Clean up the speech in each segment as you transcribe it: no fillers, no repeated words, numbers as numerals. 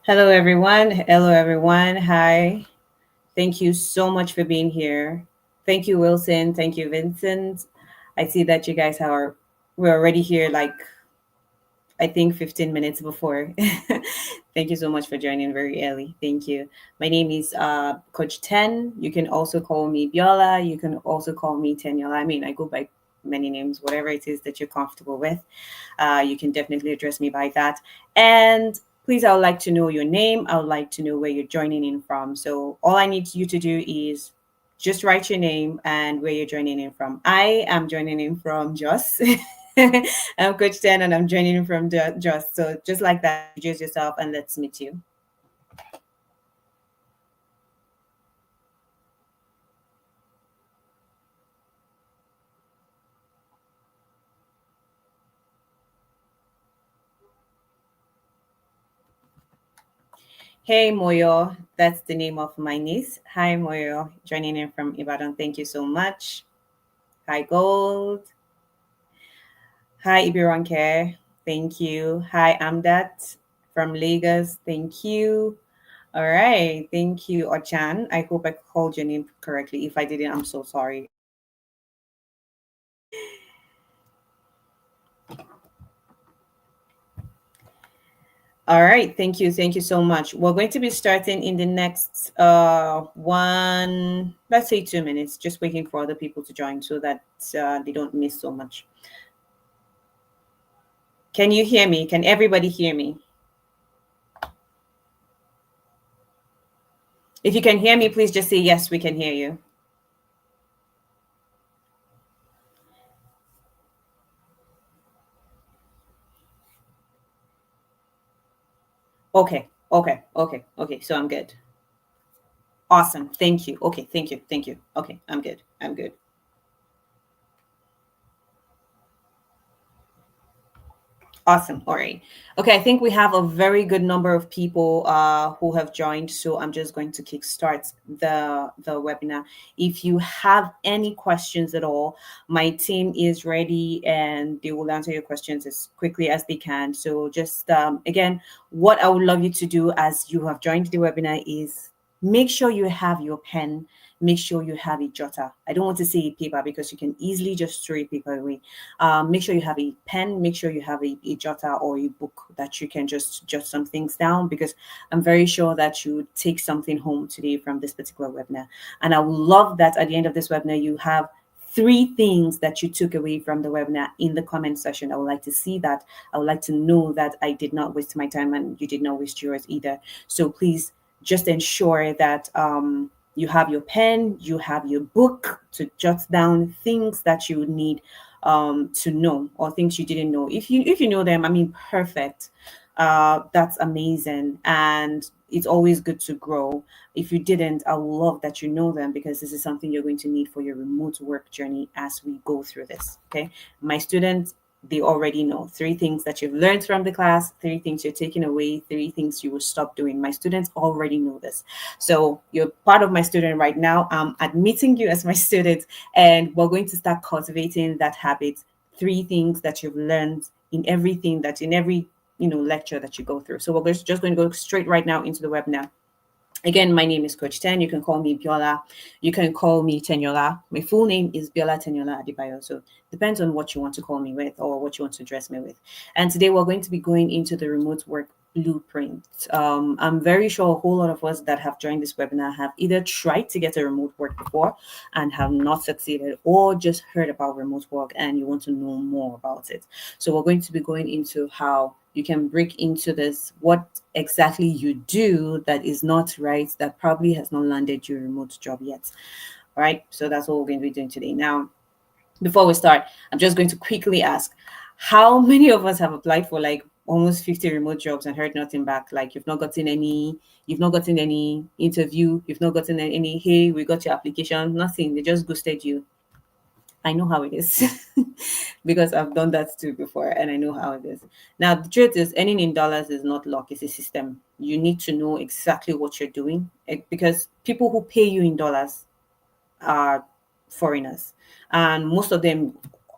Hello, everyone. Hello, everyone. Hi. Thank you so much for being here. Thank you, Wilson. Thank you, Vincent. I see that you guys are we're already here like I think 15 minutes before. Thank you so much for joining very early. Thank you. My name is Coach Ten. You can also call me Biola. You can also call me Teniola. I mean, I go by many names, whatever it is that you're comfortable with. You can definitely address me by that. And please, I would like to know your name. I would like to know where you're joining in from. So all I need you to do is just write your name and where you're joining in from. I am joining in from Jos. I'm Coach Ten and I'm joining in from Jos. So just like that, introduce yourself and let's meet you. Hey Moyo, that's the name of my niece. Hi Moyo, joining in from Ibadan. Thank you so much. Hi Gold. Hi Ibironke. Thank you. Hi Amdat from Lagos. Thank you. All right. Thank you, Ochan. I hope I called your name correctly. If I didn't, I'm so sorry. All right. Thank you. Thank you so much. We're going to be starting in the next let's say 2 minutes, just waiting for other people to join so that they don't miss so much. Can you hear me? Can everybody hear me? If you can hear me, please just say yes, we can hear you. Okay. Okay. Okay. Okay. So I'm good. Awesome. Thank you. Okay. Thank you. Thank you. Okay. I'm good. I'm good. Awesome. All right. Okay. I think we have a very good number of people who have joined. So I'm just going to kickstart the webinar. If you have any questions at all, my team is ready and they will answer your questions as quickly as they can. So just again, what I would love you to do as you have joined the webinar is make sure you have your pen, make sure you have a jotter. I don't want to say a paper because you can easily just throw a paper away. Make sure you have a pen, make sure you have a jotter or a book that you can just jot some things down, because I'm very sure that you take something home today from this particular webinar. And I would love that at the end of this webinar, you have 3 things that you took away from the webinar in the comment section. I would like to see that. I would like to know that I did not waste my time and you did not waste yours either. So please just ensure that you have your pen, you have your book to jot down things that you would need to know, or things you didn't know. If you know them, I mean, perfect. That's amazing, and it's always good to grow. If you didn't, I love that you know them, because this is something you're going to need for your remote work journey as we go through this. Okay, my students, they already know 3 things that you've learned from the class, 3 things you're taking away, 3 things you will stop doing. My students already know this. So you're part of my student right now. I'm admitting you as my student, and we're going to start cultivating that habit. 3 things that you've learned in everything that in every lecture that you go through. So we're just going to go straight right now into the webinar. Again, my name is Coach Ten. You can call me Biola. You can call me Teniola. My full name is Biola Teniola Adibayo. So depends on what you want to call me with or what you want to address me with. And today we're going to be going into the remote work blueprint. I'm very sure a whole lot of us that have joined this webinar have either tried to get a remote work before and have not succeeded, or just heard about remote work and you want to know more about it. So we're going to be going into how you can break into this, what exactly you do that is not right, that probably has not landed your remote job yet. All right. So that's what we're going to be doing today. Now, before we start, I'm just going to quickly ask, how many of us have applied for like almost 50 remote jobs and heard nothing back? Like you've not gotten any interview, you've not gotten any, hey, we got your application, nothing. They just ghosted you. I know how it is because I've done that too before and I know how it is. Now, the truth is, earning in dollars is not luck, it's a system. You need to know exactly what you're doing, because people who pay you in dollars are foreigners, and most of them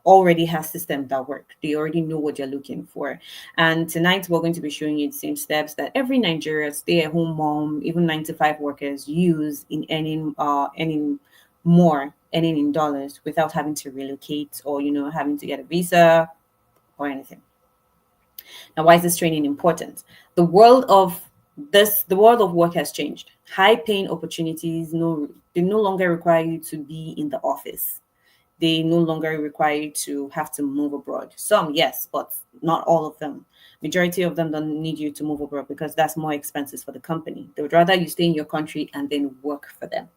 already has systems that work. They already know what they're looking for. And tonight we're going to be showing you the same steps that every Nigeria stay-at-home mom, even 9 to 5 workers use in earning more, earning in dollars without having to relocate or having to get a visa or anything. Now, why is this training important? The world of work has changed. High paying opportunities they no longer require you to be in the office. They no longer require you to have to move abroad. Some, yes, but not all of them. Majority of them don't need you to move abroad because that's more expenses for the company. They would rather you stay in your country and then work for them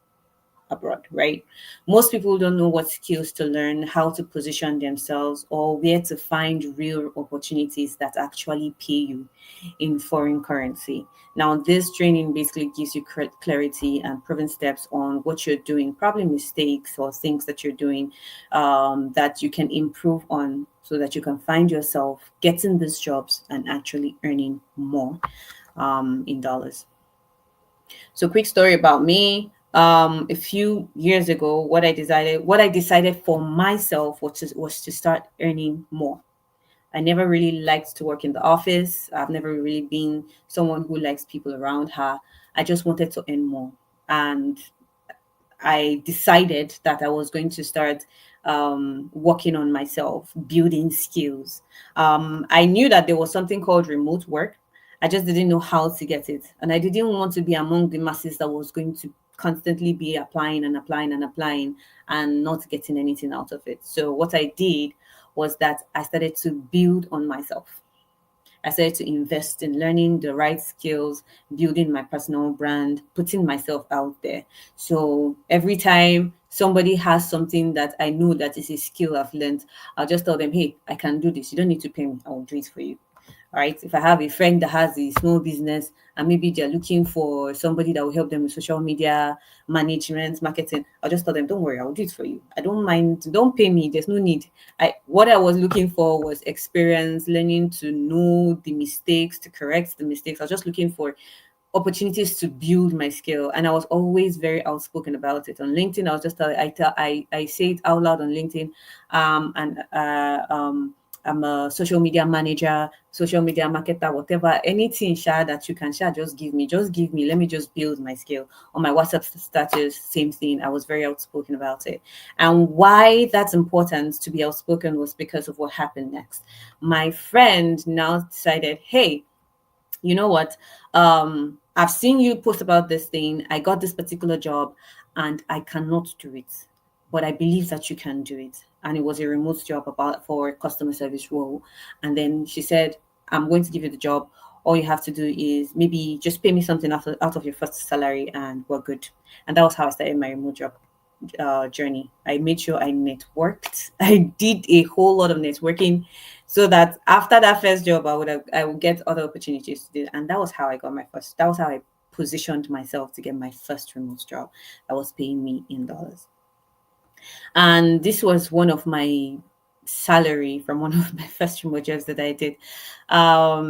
abroad, right? Most people don't know what skills to learn, how to position themselves, or where to find real opportunities that actually pay you in foreign currency. Now, this training basically gives you clarity and proven steps on what you're doing, probably mistakes or things that you're doing that you can improve on so that you can find yourself getting these jobs and actually earning more in dollars. So, quick story about me. A few years ago, what I decided for myself was to start earning more. I never really liked to work in the office. I've never really been someone who likes people around her. I just wanted to earn more. And I decided that I was going to start working on myself, building skills. I knew that there was something called remote work. I just didn't know how to get it. And I didn't want to be among the masses that was going to constantly be applying and applying and applying and not getting anything out of it. So, what I did was that I started to build on myself. I started to invest in learning the right skills, building my personal brand, putting myself out there. So every time somebody has something that I know that is a skill I've learned, I'll just tell them, hey, I can do this. You don't need to pay me. I'll do it for you. All right. If I have a friend that has a small business and maybe they're looking for somebody that will help them with social media management, marketing, I'll just tell them, don't worry, I'll do it for you. I don't mind. Don't pay me. There's no need. What I was looking for was experience, learning to know the mistakes, to correct the mistakes. I was just looking for opportunities to build my skill, and I was always very outspoken about it on LinkedIn. I was just I say it out loud on LinkedIn, and I'm a social media manager, social media marketer, whatever, anything share that you can share, just give me, let me just build my skill. On my WhatsApp status, same thing. I was very outspoken about it. And why that's important to be outspoken was because of what happened next. My friend now decided, hey, you know what? I've seen you post about this thing. I got this particular job and I cannot do it, but I believe that you can do it. And it was a remote job about for a customer service role. And then she said, I'm going to give you the job. All you have to do is maybe just pay me something out of your first salary and we're good. And that was how I started my remote job journey. I made sure I networked. I did a whole lot of networking so that after that first job, I would get other opportunities to do. And that was how I got my first. That was how I positioned myself to get my first remote job that was paying me in dollars. And this was one of my salary from one of my first remote jobs that I did. I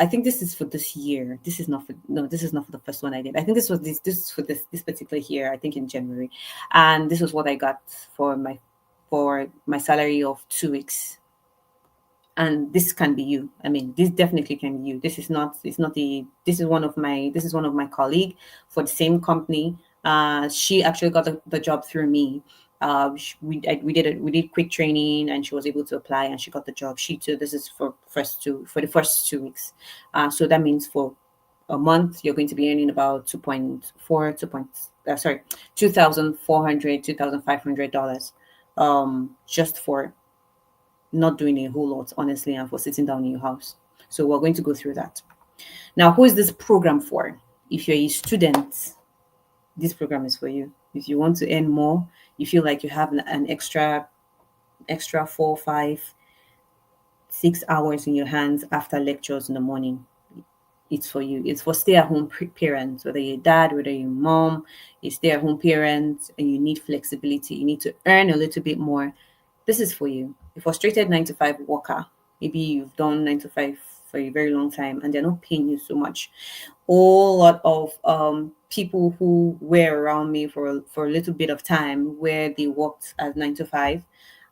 think this is for this year. This is not for no, this is not for the first one I did. I think this is for this particular year, I think in January. And this was what I got for my salary of 2 weeks. And this can be you. I mean, this definitely can be you. This is one of my colleague for the same company. She actually got the job through me. We did quick training and she was able to apply and she got the job. She too. This is for the first 2 weeks. So that means for a month you're going to be earning about 2,400 $2,500 just for not doing a whole lot, honestly, and for sitting down in your house. So we're going to go through that. Now, who is this program for? If you're a student, this program is for you. If you want to earn more, you feel like you have an extra 4, 5, 6 hours in your hands after lectures in the morning, it's for you. It's for stay-at-home parents, whether you're dad, whether you're mom, you stay-at-home parents, and you need flexibility. You need to earn a little bit more. This is for you. A frustrated 9 to 5 worker, maybe you've done 9 to 5 for a very long time and they're not paying you so much. A lot of people who were around me for a little bit of time where they worked at 9 to 5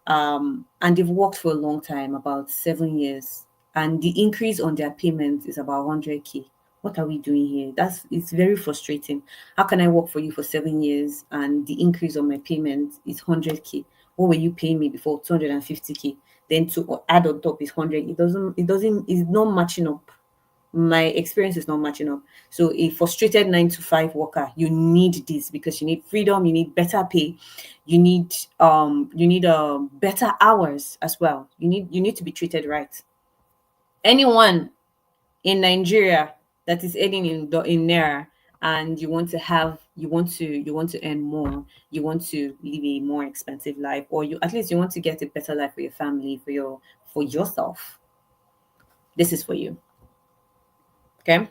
and they've worked for a long time, about 7 years, and the increase on their payment is about 100K. What are we doing here? It's very frustrating. How can I work for you for 7 years and the increase on my payment is 100K? What were you paying me before? 250K. Then to add on top is 100. It's not matching up. My experience is not matching up. So a frustrated 9 to 5 worker, you need this because you need freedom, you need better pay, you need better hours as well. You need to be treated right. Anyone in Nigeria that is earning in naira, and you want to earn more, you want to live a more expensive life, or you at least you want to get a better life for your family, for yourself. This is for you. Okay.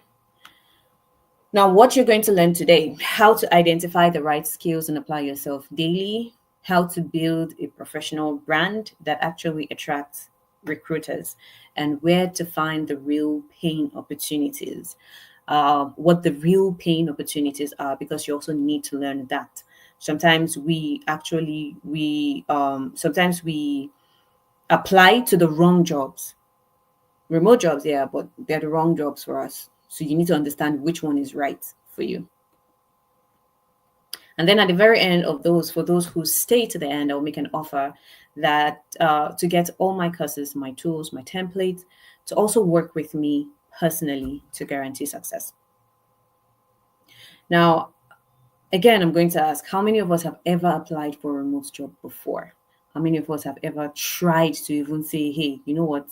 Now, what you're going to learn today: how to identify the right skills and apply yourself daily, how to build a professional brand that actually attracts recruiters, and where to find the real paying opportunities. What the real paying opportunities are, because you also need to learn that. Sometimes we apply to the wrong jobs. Remote jobs, yeah, but they're the wrong jobs for us. So you need to understand which one is right for you. And then at the very end of those, for those who stay to the end, I'll make an offer that to get all my courses, my tools, my templates, to also work with me personally to guarantee success. Now, again, I'm going to ask, how many of us have ever applied for a remote job before? How many of us have ever tried to even say, hey, you know what,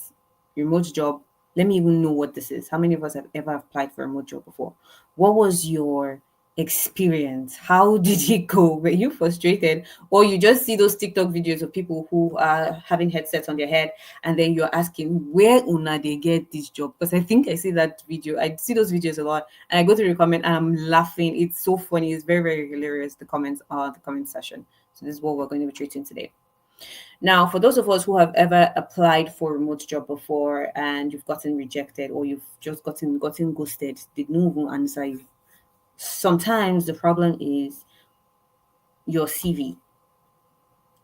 remote job, let me even know what this is? How many of us have ever applied for a remote job before? What was your experience? How did it go? Were you frustrated, or you just see those TikTok videos of people who are having headsets on their head, and then you're asking where una they get this job? Because I think I see that video, I see those videos a lot, and I go to the comment and I'm laughing. It's so funny. It's very, very hilarious. The comments are the comment session. So this is what we're going to be treating today. Now, for those of us who have ever applied for a remote job before and you've gotten rejected, or you've just gotten ghosted, they didn't even answer you. Sometimes the problem is your CV.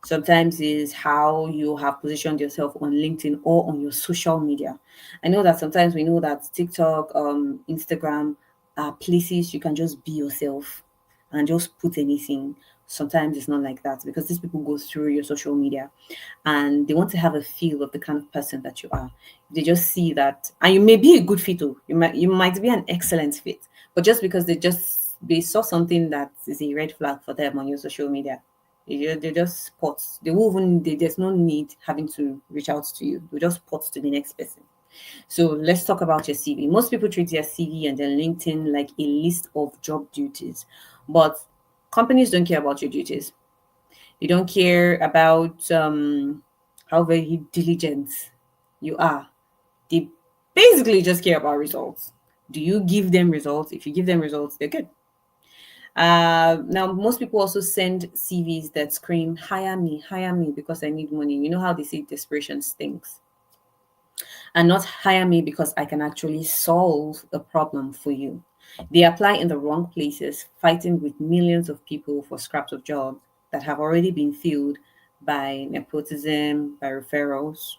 Sometimes is how you have positioned yourself on LinkedIn or on your social media. I know that sometimes we know that TikTok, Instagram are places you can just be yourself and just put anything. Sometimes it's not like that, because these people go through your social media and they want to have a feel of the kind of person that you are. They just see that, and you may be a good fit, too. You might be an excellent fit, but just because they saw something that is a red flag for them on your social media, they just spot. There's no need having to reach out to you. They just spot to the next person. So let's talk about your CV. Most people treat their CV and their LinkedIn like a list of job duties, but companies don't care about your duties. They don't care about how very diligent you are. They basically just care about results. Do you give them results? If you give them results, they're good. Now, most people also send CVs that scream, hire me because I need money. You know how they say desperation stinks. And not hire me because I can actually solve a problem for you. They apply in the wrong places, fighting with millions of people for scraps of jobs that have already been filled by nepotism, by referrals.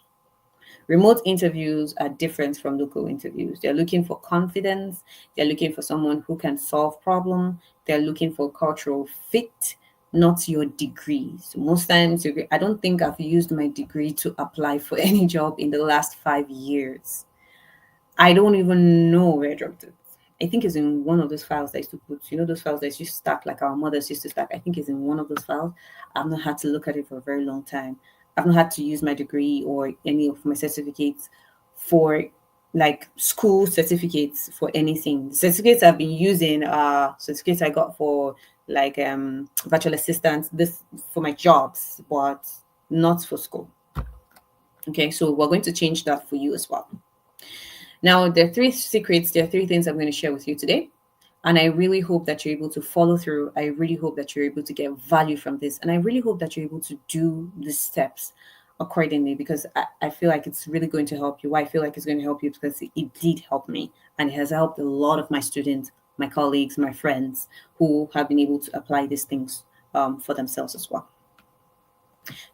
Remote interviews are different from local interviews. They're looking for confidence, they're looking for someone who can solve problem, they're looking for cultural fit, not your degree. So most times, I don't think I've used my degree to apply for any job in the last 5 years. I don't even know where I dropped it. I think it's in one of those files I used to put, those files that used to stack like our mothers used to stack. I think it's in one of those files. I've not had to look at it for a very long time. I've not had to use my degree or any of my certificates for like school certificates for anything. The certificates I've been using are certificates I got for like virtual assistants, this for my jobs, but not for school. Okay, so we're going to change that for you as well. Now, there are three secrets, there are three things I'm going to share with you today. And I really hope that you're able to follow through. I really hope that you're able to get value from this. And I really hope that you're able to do the steps accordingly, because I feel like it's really going to help you. Why I feel like it's going to help you, because it did help me. And it has helped a lot of my students, my colleagues, my friends who have been able to apply these things for themselves as well.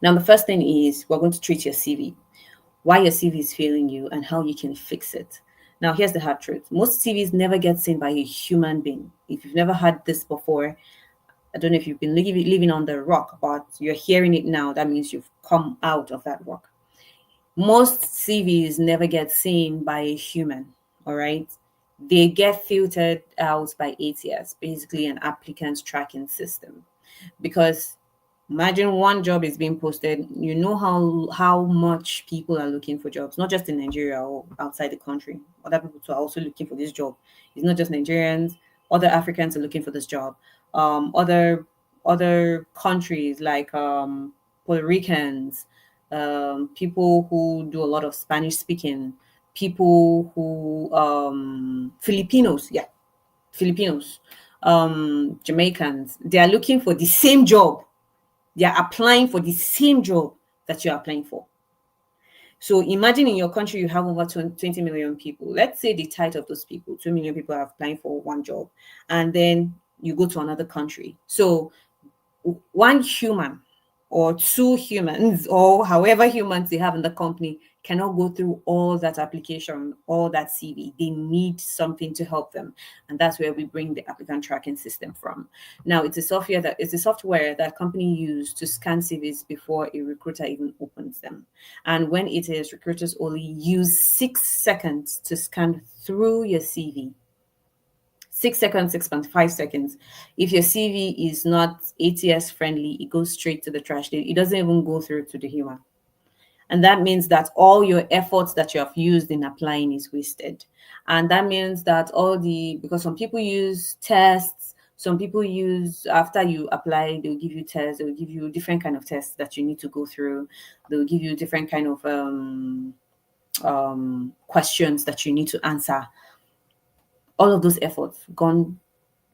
Now, the first thing is we're going to treat your CV, why your CV is failing you, and how you can fix it. Now, here's the hard truth: most CVs never get seen by a human being. If you've never had this before, I don't know if you've been living on the rock, but you're hearing it now. That means you've come out of that rock. Most CVs never get seen by a human, all right? They get filtered out by ATS, basically an applicant tracking system. Because imagine one job is being posted, you know how much people are looking for jobs, not just in Nigeria or outside the country. Other people too are also looking for this job. It's not just Nigerians, other Africans are looking for this job. Other countries like Puerto Ricans, people who do a lot of Spanish speaking, people who Filipinos, yeah, Filipinos, Jamaicans, they are looking for the same job. They are applying for the same job that you're applying for. So imagine in your country you have over 20 million people. Let's say the tithe of those people, 2 million people are applying for one job, and then you go to another country. So one human or two humans or however humans they have in the company cannot go through all that application, all that CV. They need something to help them, and that's where we bring the applicant tracking system from. Now, it's a software that company use to scan CVs before a recruiter even opens them. And when it is, recruiters only use 6 seconds to scan through your CV. 6 seconds, 6.5 seconds. If your CV is not ATS friendly, it goes straight to the trash. It doesn't even go through to the human. And that means that all your efforts that you have used in applying is wasted. And that means that because some people use tests, some people use, after you apply, they'll give you tests, they'll give you different kind of tests that you need to go through. They'll give you different kind of questions that you need to answer. All of those efforts gone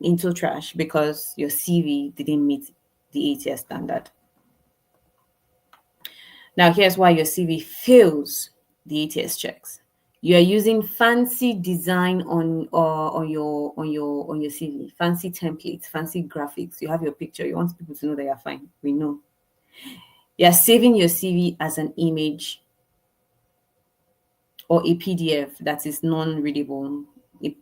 into trash because your CV didn't meet the ATS standard. Now, here's why your CV fails the ATS checks. You are using fancy design on your CV, fancy templates, fancy graphics. You have your picture. You want people to know that you're fine. We know. You're saving your CV as an image or a PDF that is non-readable.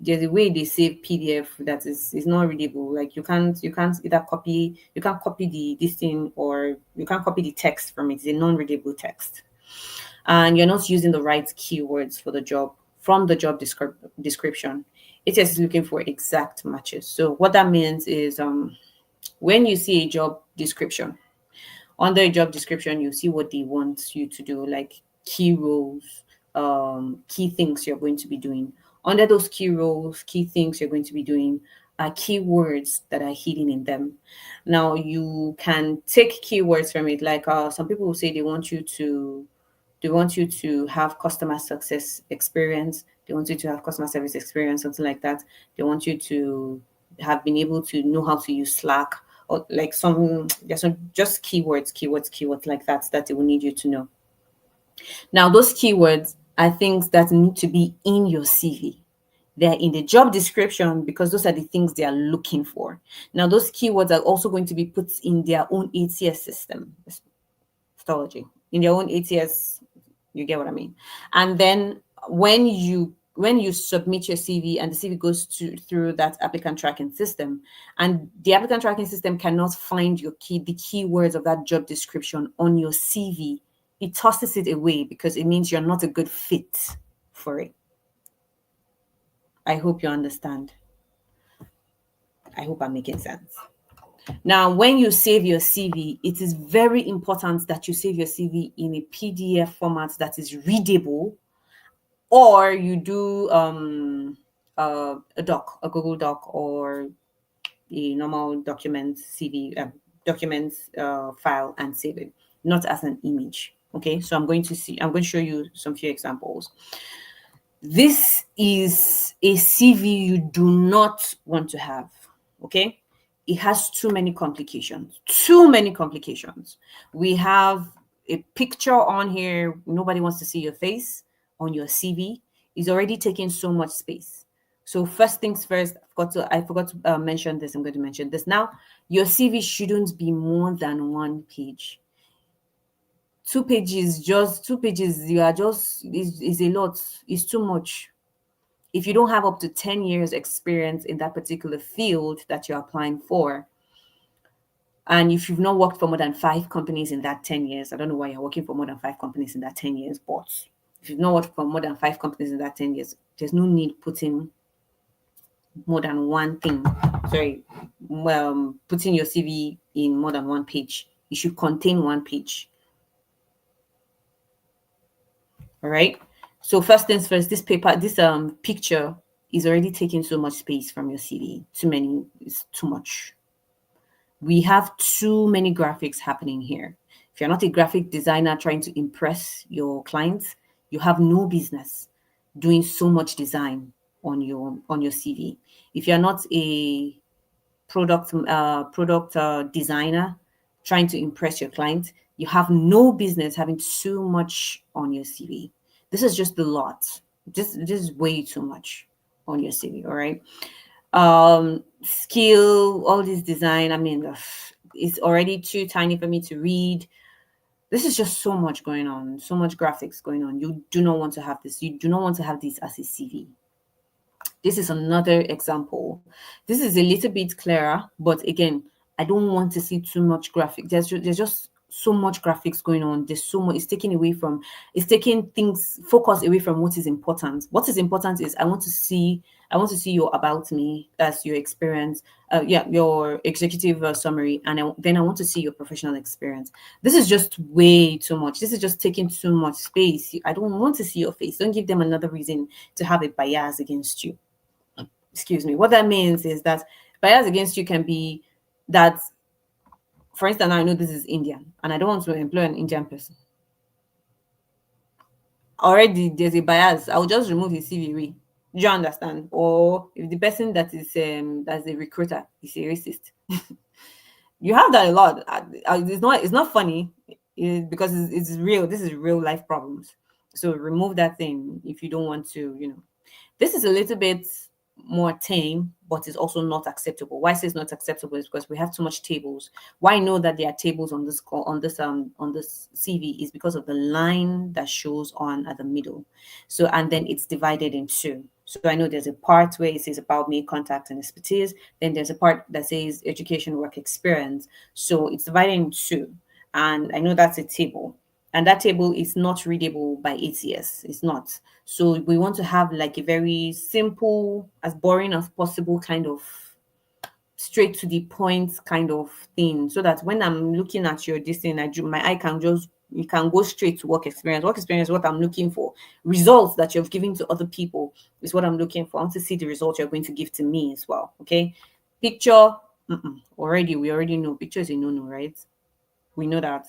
There's a way they save PDF that is not readable. Like you can't either copy this thing, or you can't copy the text from it. It's a non-readable text, and you're not using the right keywords for the job from the job description. It is looking for exact matches. So what that means is when you see a job description, under a job description, you see what they want you to do, like key roles, key things you're going to be doing. Under those key roles, key things you're going to be doing are keywords that are hidden in them. Now, you can take keywords from it. Like some people will say they want you to have customer success experience. They want you to have customer service experience, something like that. They want you to have been able to know how to use Slack, or like there's some just keywords like that they will need you to know. Now, those keywords are things that need to be in your CV. They're in the job description because those are the things they are looking for. Now, those keywords are also going to be put in their own ATS system, methodology, in their own ATS. You get what I mean? And then when you submit your CV and the CV goes through that applicant tracking system, and the applicant tracking system cannot find the keywords of that job description on your CV, it tosses it away because it means you're not a good fit for it. I hope you understand. I hope I'm making sense. Now, when you save your CV, it is very important that you save your CV in a PDF format that is readable, or you do a Google Doc, or a normal document CV file, and save it, not as an image. Okay, so I'm going to show you some few examples. This is a CV you do not want to have. Okay, it has too many complications. We have a picture on here. Nobody wants to see your face on your CV. It's already taking so much space. So first things first, I forgot to mention this. I'm going to mention this now. Your CV shouldn't be more than one page. 2 pages, just 2 pages, you are just is a lot. It's too much. If you don't have up to 10 years experience in that particular field that you're applying for, and if you've not worked for more than 5 companies in that 10 years, I don't know why you're working for more than 5 companies in that 10 years, but if you've not worked for more than 5 companies in that 10 years, there's no need putting more than one thing. Sorry, putting your CV in more than one page. It should contain one page. All right. So first things first, this picture is already taking so much space from your CV. Too many, it's too much. We have too many graphics happening here. If you're not a graphic designer trying to impress your clients, you have no business doing so much design on your CV. If you're not a product designer trying to impress your client, you have no business having too much on your CV. This is just a lot. This is way too much on your CV. All right. Skill, all this design. I mean, it's already too tiny for me to read. This is just so much going on, so much graphics going on. You do not want to have this. You do not want to have this as a CV. This is another example. This is a little bit clearer, but again, I don't want to see too much graphic. There's just so much graphics going on. There's so much. It's taking things focus away from what is important. What is important is I want to see your about me, that's your experience, your executive summary, and then I want to see your professional experience. This is just way too much. This is just taking too much space. I don't want to see your face. Don't give them another reason to have a bias against you. Excuse me. What that means is that bias against you can be that, for instance, I know this is Indian and I don't want to employ an Indian person. Already there's a bias. I'll just remove his CV. Do you understand? Or if the person that is that's a recruiter is a racist. You have that a lot. It's not funny because it's real. This is real life problems. So remove that thing if you don't want to. This is a little bit more tame, but it's also not acceptable. Why I say it's not acceptable is because we have too much tables. Why I know that there are tables on this CV is because of the line that shows on at the middle. So and then it's divided in two. So I know there's a part where it says about me, contact, and expertise. Then there's a part that says education, work experience. So it's divided in two. And I know that's a table. And that table is not readable by ATS. It's not. So we want to have like a very simple, as boring as possible, kind of straight to the point kind of thing. So that when I'm looking at your this thing, my eye can just you can go straight to work experience. Work experience is what I'm looking for. Results that you've given to other people is what I'm looking for. I want to see the results you're going to give to me as well. Okay. Picture, we already know picture is a no-no, right? We know that.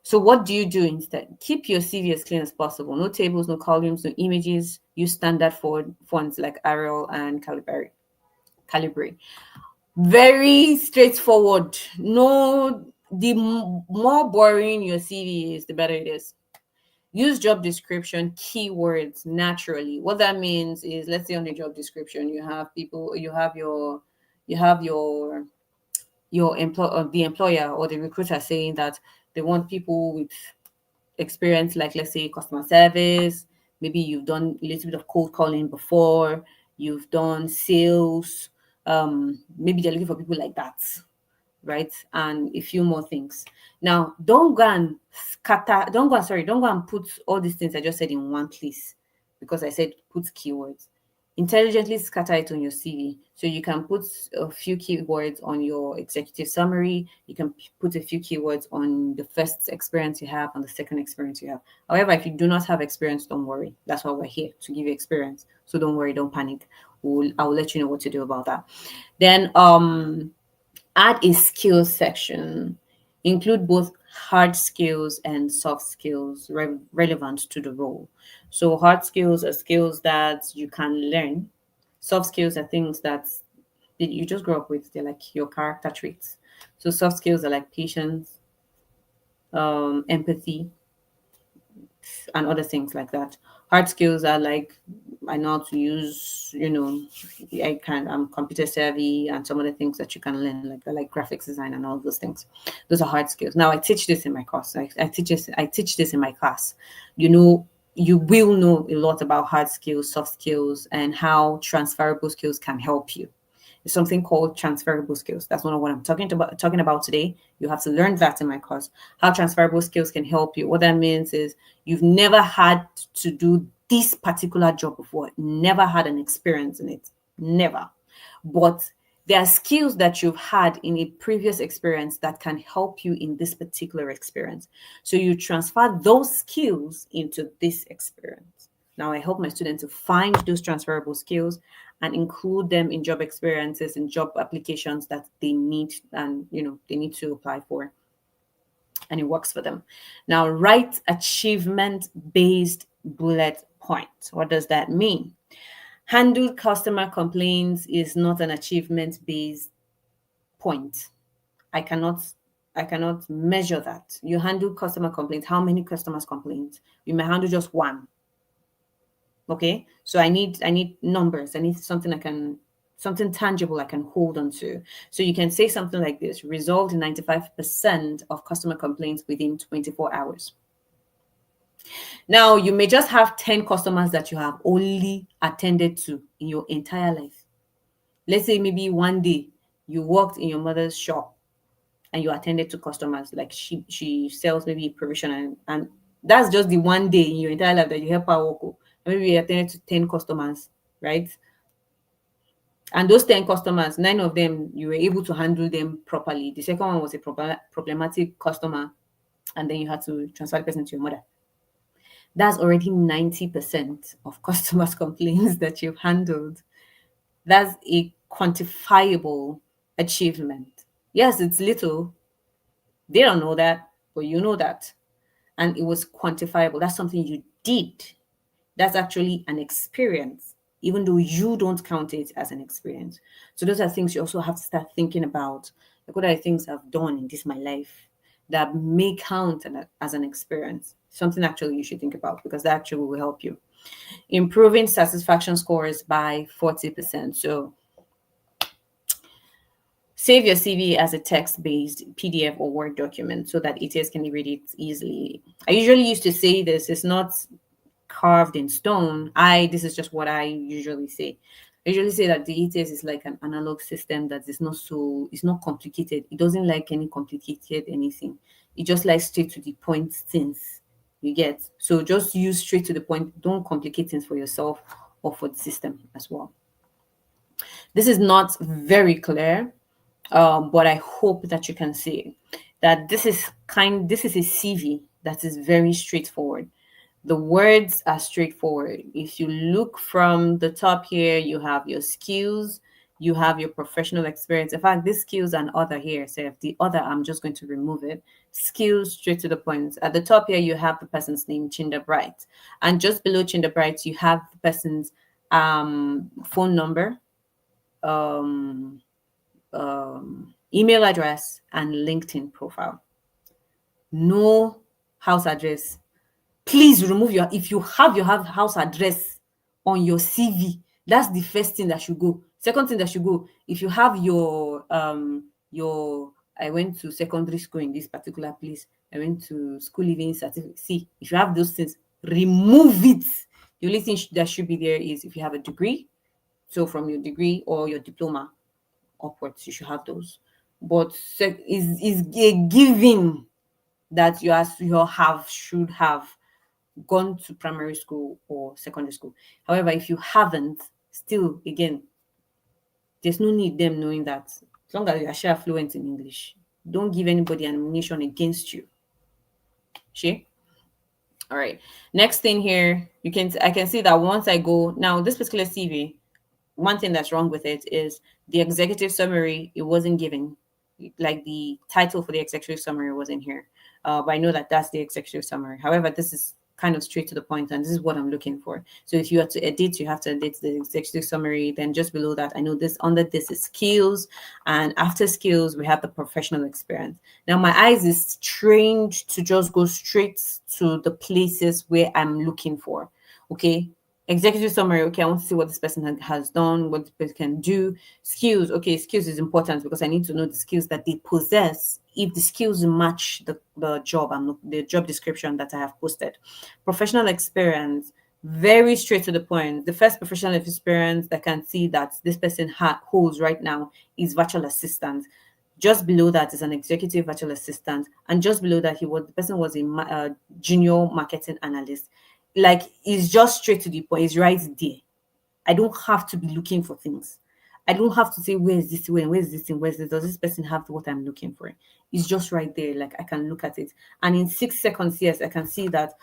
So what do you do instead? Keep your CV as clean as possible. No tables, no columns, no images. Use standard fonts like Arial and Calibri. Very straightforward. No, the more boring your CV is, the better it is. Use job description keywords naturally. What that means is, let's say on the job description, you have the employer or the recruiter saying that they want people with experience, like let's say customer service. Maybe you've done a little bit of cold calling before, you've done sales. Maybe they're looking for people like that, right? And a few more things. Now, don't go and put all these things I just said in one place because I said put keywords. Intelligently scatter it on your CV. So you can put a few keywords on your executive summary. You can put a few keywords on the first experience you have, on the second experience you have. However, if you do not have experience, don't worry. That's why we're here, to give you experience. So don't worry, don't panic. I will let you know what to do about that. Then add a skills section. Include both hard skills and soft skills relevant to the role. So hard skills are skills that you can learn. Soft skills are things that you just grow up with. They're like your character traits. So soft skills are like patience, empathy, and other things like that. Hard skills are like, I know how to use, I'm computer savvy, and some of the things that you can learn, like graphics design and all those things. Those are hard skills. Now I teach this in my course. I teach this in my class. You will know a lot about hard skills, soft skills, and how transferable skills can help you. It's something called transferable skills. That's one of what I'm talking about today. You have to learn that in my course. How transferable skills can help you. What that means is you've never had to do this particular job before, never had an experience in it, never. But there are skills that you've had in a previous experience that can help you in this particular experience. So you transfer those skills into this experience. Now, I help my students to find those transferable skills and include them in job experiences and job applications that they need, and they need to apply for, and it works for them. Now, write achievement based bullet points. What does that mean? Handled customer complaints is not an achievement based point. I cannot measure that. You handle customer complaints. How many customers complained? You may handle just one. Okay, so I need numbers. I need something tangible I can hold on to. So you can say something like this: resolved 95% of customer complaints within 24 hours. Now, you may just have 10 customers that you have only attended to in your entire life. Let's say maybe one day you worked in your mother's shop and you attended to customers, like she sells maybe provision, and that's just the one day in your entire life that you help her work. Maybe you attended to 10 customers, right? And those 10 customers, 9 of them, you were able to handle them properly. The second one was a problematic customer, and then you had to transfer the person to your mother. That's already 90% of customers' complaints that you've handled. That's a quantifiable achievement. Yes, it's little. They don't know that, but you know that. And it was quantifiable. That's something you did. That's actually an experience, even though you don't count it as an experience. So those are things you also have to start thinking about. Like, what are the things I've done in my life that may count as an experience? Something actually you should think about, because that actually will help you. Improving satisfaction scores by 40%. So save your CV as a text-based PDF or Word document so that ETS can read it easily. I usually used to say this. It's not carved in stone. This is just what I usually say. I usually say that the ETS is like an analog system that is it's not complicated. It doesn't like any complicated anything. It just likes straight to the point things. You get? So just use straight to the point. Don't complicate things for yourself or for the system as well. This is not very clear, but I hope that you can see that this is a CV that is very straightforward. The words are straightforward. If you look from the top here, you have your skills, you have your professional experience. In fact, this skills and other here. So if the other, I'm just going to remove it. Skills, straight to the point. At the top here, you have the person's name, Chinda Bright. And just below Chinda Bright, you have the person's phone number, email address, and LinkedIn profile. No house address. Please remove if you have your house address on your CV, that's the first thing that should go. Second thing that should go, if you have your I went to secondary school in this particular place, I went to school leaving certificate. See, if you have those things, remove it. The only thing that should be there is if you have a degree. So from your degree or your diploma upwards, you should have those. But is a given that you should have gone to primary school or secondary school. However, if you haven't, still, again, there's no need them knowing that. As long as you are sure fluent in English, don't give anybody an ammunition against you. See? All right. Next thing here, I can see that once I go now, this particular CV, one thing that's wrong with it is the executive summary. It wasn't given, like the title for the executive summary wasn't here. But I know that that's the executive summary. However, this is kind of straight to the point, and this is what I'm looking for. So if you have to edit, you have to edit the executive summary. Then just below that, I know under this is skills, and after skills, we have the professional experience. Now, my eyes is trained to just go straight to the places where I'm looking for. Okay, executive summary. Okay, I want to see what this person has done, what this person can do. Skills. Okay, skills is important because I need to know the skills that they possess. If the skills match the job and the job description that I have posted. Professional experience, very straight to the point. The first professional experience that can see that this person holds right now is virtual assistant. Just below that is an executive virtual assistant, and just below that, the person was a junior marketing analyst. Like, it's just straight to the point. It's right there. I don't have to be looking for things. I don't have to say, where is this one? Where is this thing? Where is this? Does this person have what I'm looking for? It's just right there. Like, I can look at it. And in 6 seconds, yes, I can see that.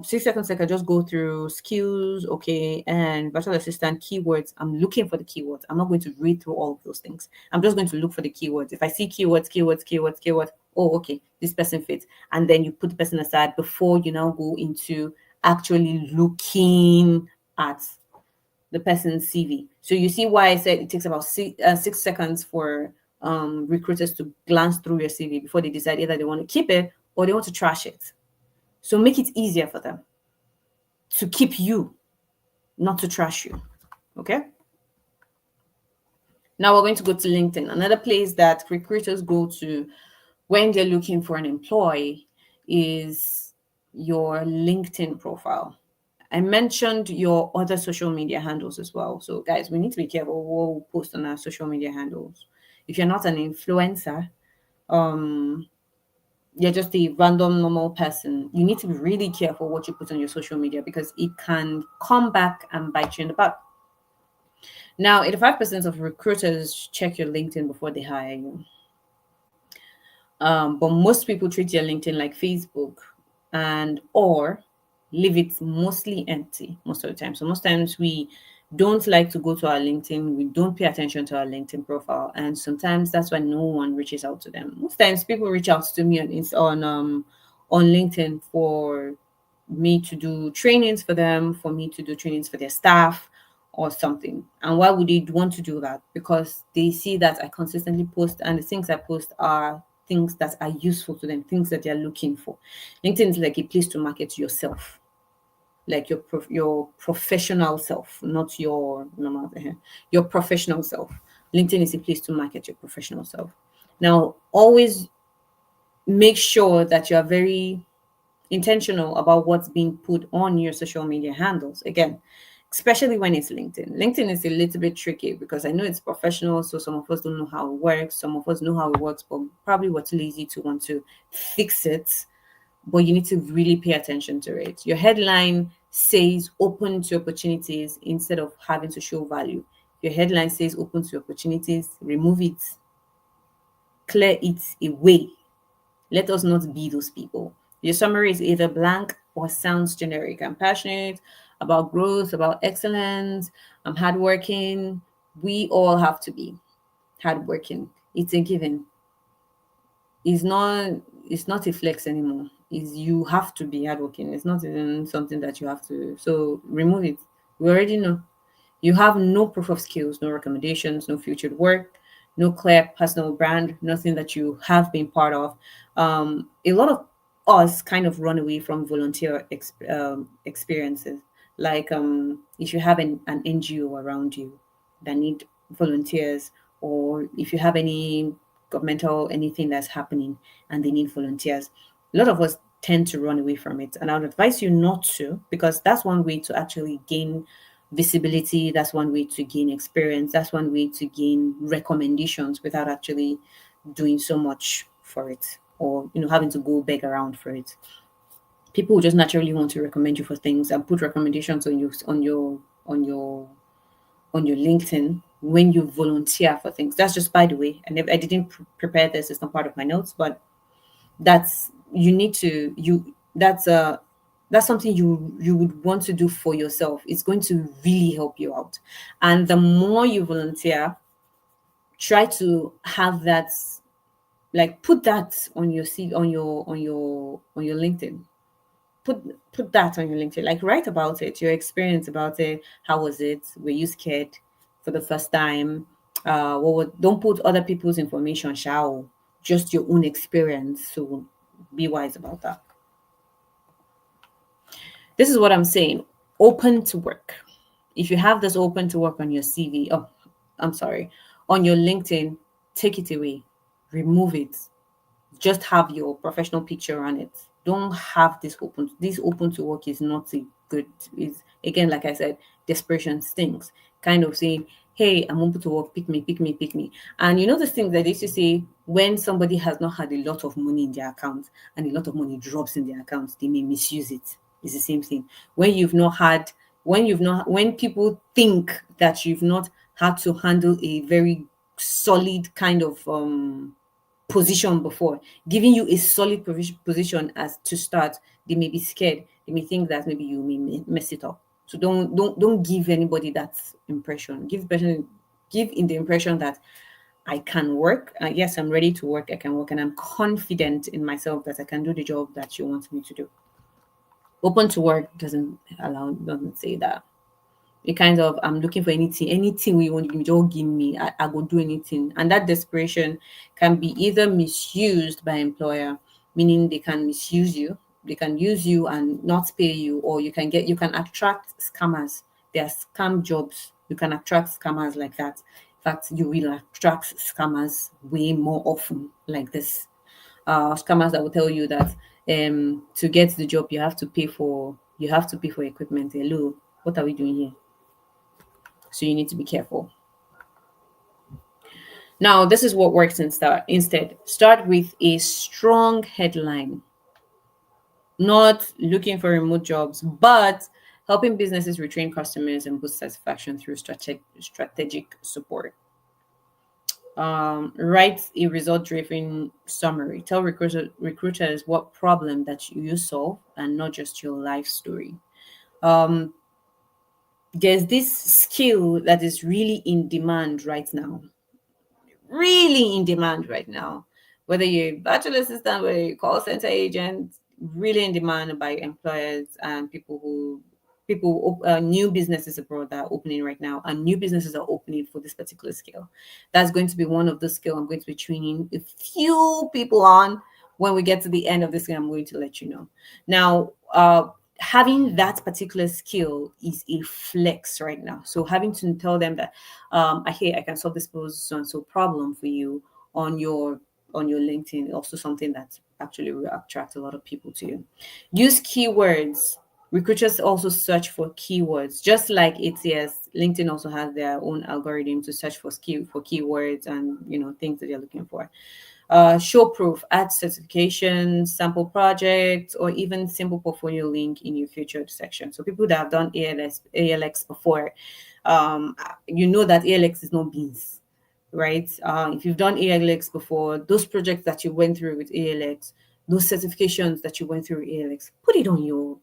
6 seconds, I can just go through skills, okay, and virtual assistant keywords. I'm looking for the keywords. I'm not going to read through all of those things. I'm just going to look for the keywords. If I see keywords, oh, okay, this person fits. And then you put the person aside before you now go into actually looking at the person's CV. So you see why I said it takes about 6 seconds for recruiters to glance through your CV before they decide either they want to keep it or they want to trash it. So make it easier for them to keep you, not to trash you. Okay? Now we're going to go to LinkedIn. Another place that recruiters go to when they're looking for an employee is your LinkedIn profile. I mentioned your other social media handles as well. So, guys, we need to be careful what we post on our social media handles. If you're not an influencer, um, you're just a random normal person, you need to be really careful what you put on your social media because it can come back and bite you in the butt. Now, 85% of recruiters check your LinkedIn before they hire you. But most people treat your LinkedIn like Facebook and or leave it mostly empty most of the time. So most times we don't like to go to our LinkedIn. We don't pay attention to our LinkedIn profile, and sometimes that's why no one reaches out to them. Most times people reach out to me on LinkedIn for me to do trainings for them, for me to do trainings for their staff or something. And why would they want to do that? Because they see that I consistently post, and the things I post are things that are useful to them, things that they're looking for. LinkedIn is like a place to market yourself, like your professional self, not your normal your professional self. LinkedIn is a place to market your professional self. Now, always make sure that you are very intentional about what's being put on your social media handles. Again, especially when it's LinkedIn. LinkedIn is a little bit tricky because I know it's professional, so some of us don't know how it works. Some of us know how it works, but probably we're too lazy to want to fix it. But you need to really pay attention to it. Your headline says open to opportunities instead of having to show value. Your headline says open to opportunities, remove it, clear it away. Let us not be those people. Your summary is either blank or sounds generic. I'm passionate about growth, about excellence. I'm hardworking. We all have to be hardworking. It's a given. It's not. It's not a flex anymore. Is you have to be hardworking. It's not even something that you have to. So remove it. We already know. You have no proof of skills, no recommendations, no featured work, no clear personal brand, nothing that you have been part of. A lot of us kind of run away from volunteer experiences. Like if you have an NGO around you that need volunteers, or if you have any governmental anything that's happening and they need volunteers, a lot of us tend to run away from it. And I would advise you not to, because that's one way to actually gain visibility, that's one way to gain experience, that's one way to gain recommendations without actually doing so much for it, or having to go beg around for it. People will just naturally want to recommend you for things and put recommendations on your LinkedIn when you volunteer for things. That's just by the way. I didn't prepare this, it's not part of my notes, but that's you need to you that's something you would want to do for yourself. It's going to really help you out. And the more you volunteer, try to have that, like, put that on your CV, on your LinkedIn. Put that on your LinkedIn. Like, write about it, your experience about it. How was it? Were you scared for the first time? Don't put other people's information, shall just your own experience. So be wise about that. This is what I'm saying. Open to work. If you have this open to work on your CV, oh, I'm sorry, on your LinkedIn, take it away, remove it, just have your professional picture on it. Don't have this open. This open to work is not a good. Is again, like I said, desperation stinks. Kind of saying, "Hey, I'm open to work. Pick me, pick me, pick me." And you know the thing that they used to say when somebody has not had a lot of money in their account and a lot of money drops in their account, they may misuse it. It's the same thing. When you've not had, when people think that you've not had to handle a very solid kind of position before, giving you a solid position as to start, they may be scared. They may think that maybe you may mess it up. So don't give anybody that impression. Give in the impression that I can work. Yes, I'm ready to work. I can work, and I'm confident in myself that I can do the job that you want me to do. Open to work doesn't say that. It kind of, I'm looking for anything we want to give me, just give me. I will do anything. And that desperation can be either misused by employer, meaning they can misuse you, they can use you and not pay you, or you can attract scammers. There are scam jobs. You can attract scammers like that. In fact, you will attract scammers way more often like this. Scammers that will tell you that to get the job you have to pay for equipment. Hello, what are we doing here? So you need to be careful. Now, this is what works instead. Start with a strong headline, not looking for remote jobs, but helping businesses retrain customers and boost satisfaction through strategic support. Write a result-driven summary. Tell recruiters what problem that you solve and not just your life story. Um, there's this skill that is really in demand right now. Really in demand right now. Whether you're a virtual assistant, whether you're a call center agent, really in demand by employers and new businesses abroad that are opening right now, and new businesses are opening for this particular skill. That's going to be one of the skill I'm going to be training a few people on. When we get to the end of this game, I'm going to let you know. Now, having that particular skill is a flex right now. So having to tell them that I can solve this so and so problem for you on your LinkedIn, also something that actually will attract a lot of people to you. Use keywords. Recruiters also search for keywords, just like ATS. LinkedIn also has their own algorithm to search for keywords and things that they're looking for. Show proof, add certifications, sample projects, or even simple portfolio link in your featured section. So people that have done ALX before, you know that ALX is not beans, right? If you've done ALX before, those projects that you went through with ALX, those certifications that you went through with ALX, put it on your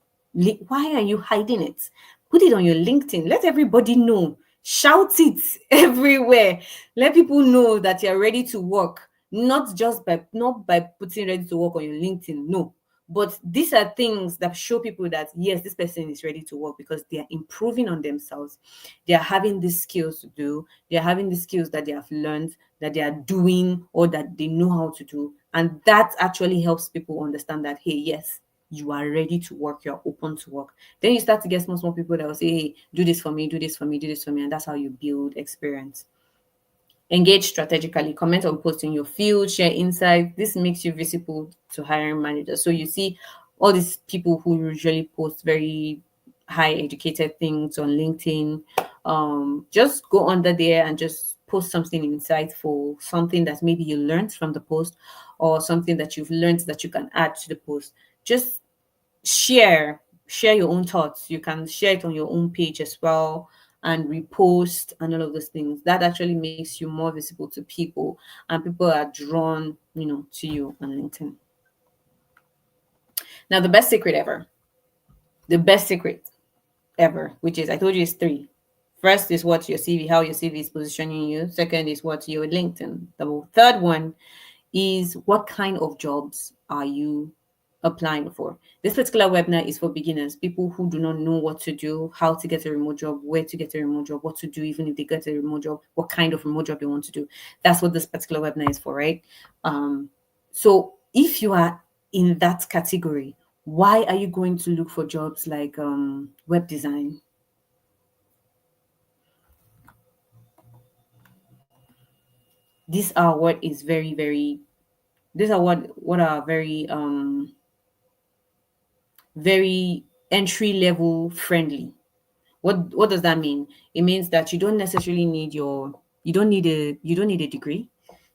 why are you hiding it? Put it on your LinkedIn. Let everybody know. Shout it everywhere. Let people know that you're ready to work. Not by putting ready to work on your LinkedIn. No. But these are things that show people that yes, this person is ready to work because they are improving on themselves. They are having these skills to do. They are having the skills that they have learned, that they are doing, or that they know how to do. And that actually helps people understand that, hey, yes, you are ready to work, you're open to work. Then you start to get small people that will say, hey, do this for me, do this for me, do this for me. And that's how you build experience. Engage strategically, comment on posts in your field, share insights. This makes you visible to hiring managers. So you see all these people who usually post very high educated things on LinkedIn. Just go under there and just post something insightful, something that maybe you learned from the post, or something that you've learned that you can add to the post. Just share your own thoughts. You can share it on your own page as well, and repost and all of those things. That actually makes you more visible to people, and people are drawn to you on LinkedIn. Now, the best secret ever, which is, I told you, is three. First is what your CV, how your CV is positioning you. Second is what your LinkedIn. The third one is what kind of jobs are you applying for. This particular webinar is for beginners, people who do not know what to do, how to get a remote job, where to get a remote job, what to do even if they get a remote job, what kind of remote job they want to do. That's what this particular webinar is for, right? So if you are in that category, Why are you going to look for jobs like web design? These are what is very, very, these are what are very very entry level friendly. What does that mean? It means that you don't necessarily need you don't need a degree.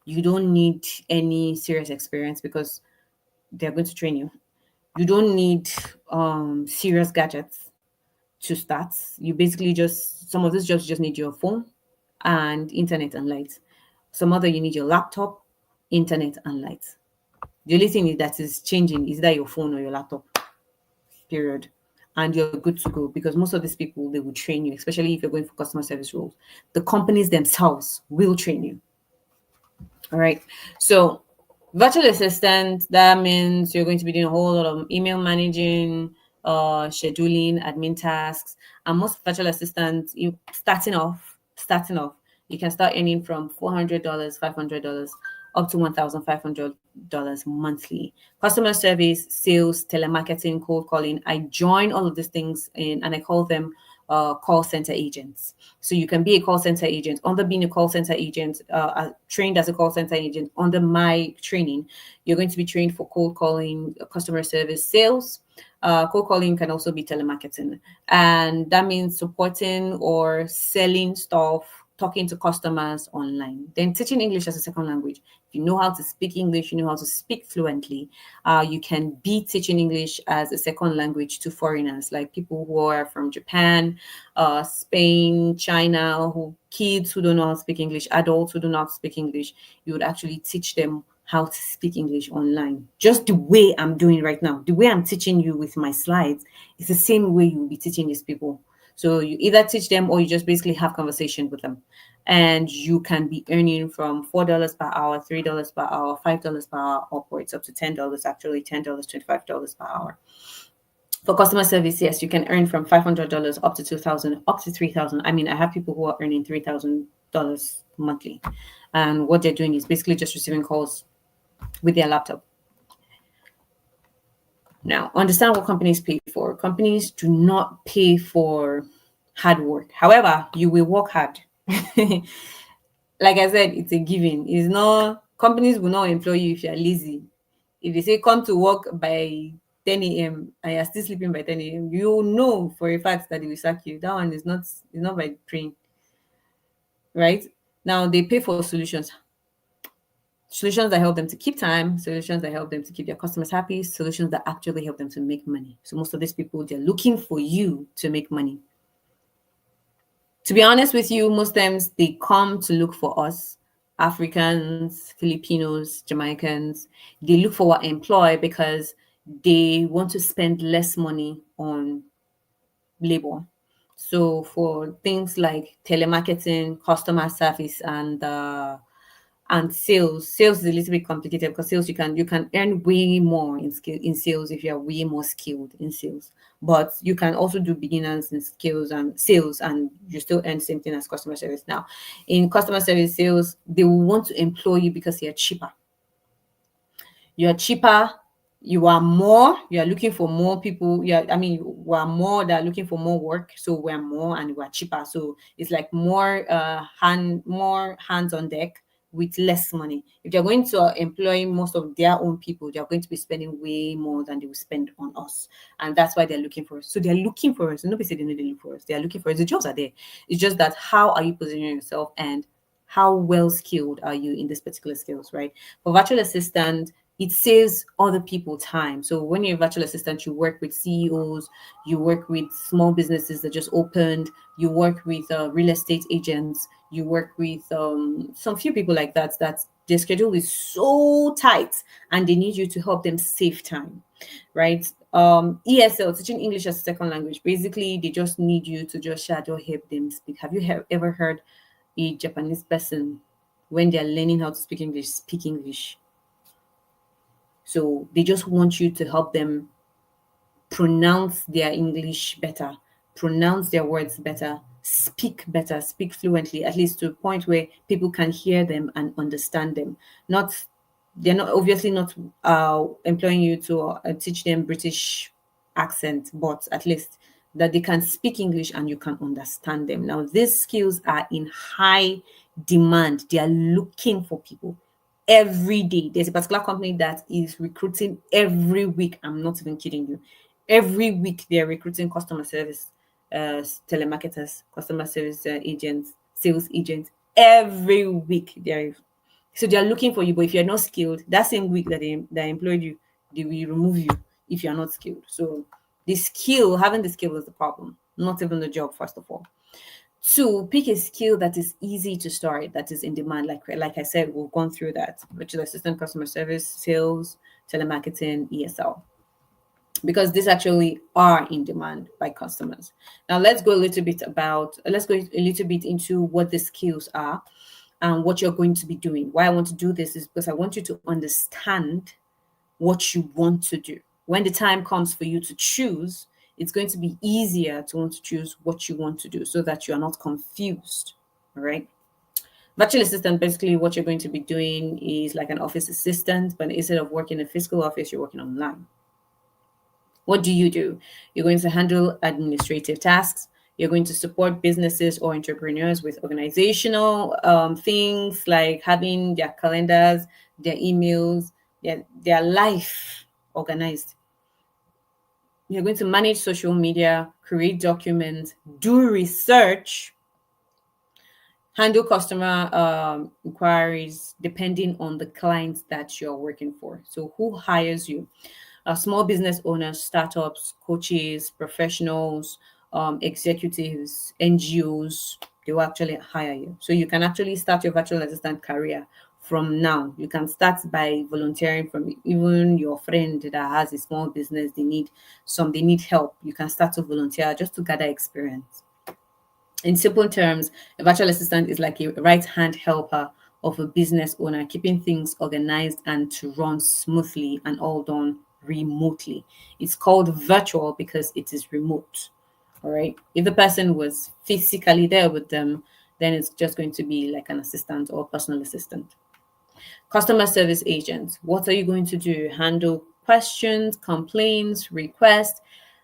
You don't need any serious experience because they're going to train you. You don't need serious gadgets to start. You basically just, some of these jobs just need your phone and internet and light. Some other you need your laptop, internet and light. The only thing that is changing is that your phone or your laptop, period. And you're good to go because most of these people, they will train you, especially if you're going for customer service roles. The companies themselves will train you. All right. So virtual assistant, that means you're going to be doing a whole lot of email managing, scheduling, admin tasks. And most virtual assistants, you starting off, you can start earning from $400, $500 up to $1,500 monthly. Customer service, sales, telemarketing, cold calling. I join all of these things in and I call them call center agents. So you can be a call center agent. Under being a call center agent, trained as a call center agent, under my training, you're going to be trained for cold calling, customer service, sales. Cold calling can also be telemarketing, and that means supporting or selling stuff, talking to customers online. Then teaching English as a second language. If you know how to speak English, you know how to speak fluently, you can be teaching English as a second language to foreigners, like people who are from Japan, Spain, China, who kids who don't know how to speak English, adults who do not speak English. You would actually teach them how to speak English online. Just the way I'm doing right now, the way I'm teaching you with my slides, it's the same way you will be teaching these people. So you either teach them or you just basically have conversation with them. And you can be earning from $4 per hour, $3 per hour, $5 per hour, upwards up to $10, actually $10, $25 per hour. For customer service, yes, you can earn from $500 up to 2,000, up to 3,000. I mean, I have people who are earning $3,000 monthly. And what they're doing is basically just receiving calls with their laptop. Now, understand what companies pay for. Companies do not pay for hard work. However, you will work hard. Like I said, it's a given. It's not, companies will not employ you if you're lazy. If they say come to work by 10 a.m. and you're still sleeping by 10 a.m., you know for a fact that they will sack you. That one is not by praying, right? Now they pay for solutions that help them to keep time, solutions that help them to keep their customers happy, solutions that actually help them to make money. So most of these people, they're looking for you to make money. To be honest with you, most times they come to look for us, Africans, Filipinos, Jamaicans. They look for our employ because they want to spend less money on labor. So for things like telemarketing, customer service, and sales is a little bit complicated because sales you can earn way more in sales if you are way more skilled in sales, but you can also do beginners in skills and sales and you still earn same thing as customer service. Now in customer service sales, they will want to employ you because you're cheaper, you are looking for more people. Yeah, I mean, we're more that are looking for more work, so we're more and we're cheaper. So it's like more hands on deck with less money. If they're going to employ most of their own people, they're going to be spending way more than they will spend on us. And that's why they're looking for us. So they're looking for us. Nobody said they know they look for us. They're looking for us. The jobs are there. It's just that how are you positioning yourself and how well skilled are you in this particular skills, right? For virtual assistant, it saves other people time. So when you're a virtual assistant, you work with CEOs, you work with small businesses that just opened, you work with real estate agents, you work with some few people like that, that their schedule is so tight and they need you to help them save time, right? ESL, teaching English as a second language, basically they just need you to just shadow help them speak. Have you ever heard a Japanese person, when they're learning how to speak English, speak English? So they just want you to help them pronounce their English better, pronounce their words better, speak fluently, at least to a point where people can hear them and understand them. Not They're not obviously not employing you to teach them British accent, but at least that they can speak English and you can understand them. Now, these skills are in high demand. They are looking for people every day. There's a particular company that is recruiting every week. I'm not even kidding you. Every week they're recruiting customer service telemarketers, customer service agents, sales agents. Every week they're so they are looking for you, but if you're not skilled, that same week that they employed you, they will remove you if you're not skilled. So having the skill is the problem, not even the job, first of all. Two, pick a skill that is easy to start, that is in demand. Like I said, we've gone through that, which is assistant customer service, sales, telemarketing, ESL, because these actually are in demand by customers. Now let's go a little bit into what the skills are and what you're going to be doing. Why I want to do this is because I want you to understand what you want to do. When the time comes for you to choose, it's going to be easier to want to choose what you want to do so that you are not confused. All right. Virtual assistant, basically what you're going to be doing is like an office assistant, but instead of working in a physical office, you're working online. What do? You're going to handle administrative tasks. You're going to support businesses or entrepreneurs with organizational things like having their calendars, their emails, their life organized. You're going to manage social media, create documents, do research, handle customer inquiries depending on the clients that you're working for. So who hires you? Small business owners, startups, coaches, professionals, executives, NGOs, they will actually hire you. So you can actually start your virtual assistant career from now. You can start by volunteering from even your friend that has a small business. They need help. You can start to volunteer just to gather experience. In simple terms, a virtual assistant is like a right-hand helper of a business owner, keeping things organized and to run smoothly and all done remotely. It's called virtual because it is remote. All right. If the person was physically there with them, then it's just going to be like an assistant or personal assistant. Customer service agent. What are you going to do? Handle questions, complaints, requests,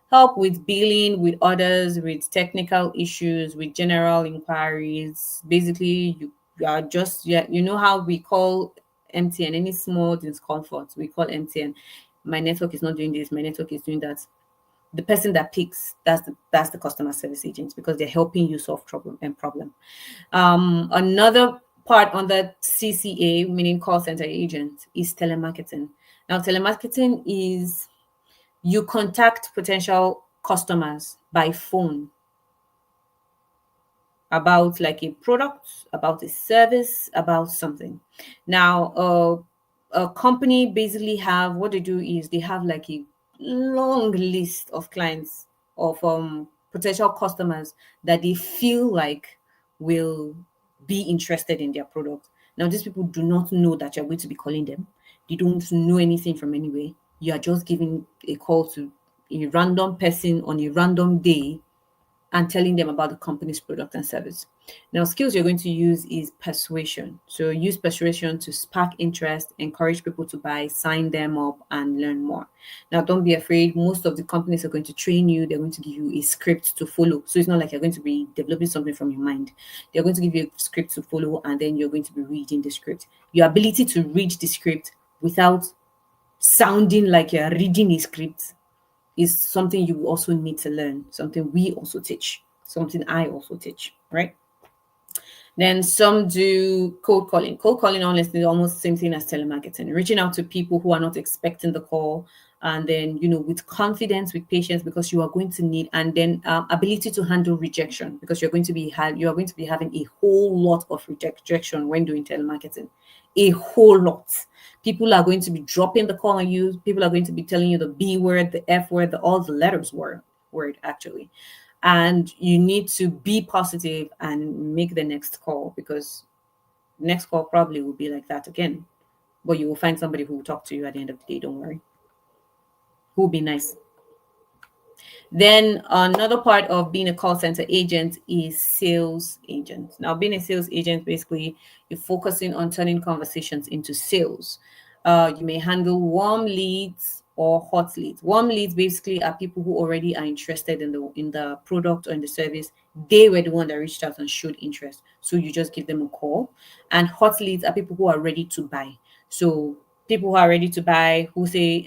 help with billing, with orders, with technical issues, with general inquiries. Basically, you are just, yeah, you know how we call MTN, any small discomfort, we call MTN. My network is not doing this, my network is doing that. The person that picks, that's the customer service agent, because they're helping you solve problem. Another part on the CCA, meaning call center agent, is telemarketing. Now, telemarketing is you contact potential customers by phone about like a product, about a service, about something. Now, a company basically have, what they do is they have like a long list of clients, of potential customers that they feel like will be interested in their product. Now, these people do not know that you're going to be calling them. They don't know anything from anywhere. You are just giving a call to a random person on a random day and telling them about the company's product and service. Now, skills you're going to use is persuasion. So use persuasion to spark interest, encourage people to buy, sign them up, and learn more. Now, don't be afraid. Most of the companies are going to train you. They're going to give you a script to follow. So it's not like you're going to be developing something from your mind. They're going to give you a script to follow, and then you're going to be reading the script. Your ability to read the script without sounding like you're reading a script is something you also need to learn, something we also teach, something I also teach, right? Then some do cold calling. Cold calling, honestly, is almost the same thing as telemarketing, reaching out to people who are not expecting the call, and then, with confidence, with patience, because you are going to need, and then ability to handle rejection, because you are going to be having a whole lot of rejection when doing telemarketing, a whole lot. People are going to be dropping the call on you. People are going to be telling you the B word, the F word, all the letters word actually. And you need to be positive and make the next call, because next call probably will be like that again. But you will find somebody who will talk to you at the end of the day. Don't worry. Who will be nice. Then another part of being a call center agent is sales agent. Now, being a sales agent, basically, you're focusing on turning conversations into sales. You may handle warm leads or hot leads. Warm leads basically are people who already are interested in the product or in the service. They were the one that reached out and showed interest, so you just give them a call. And hot leads are people who are ready to buy. So people who are ready to buy, who say,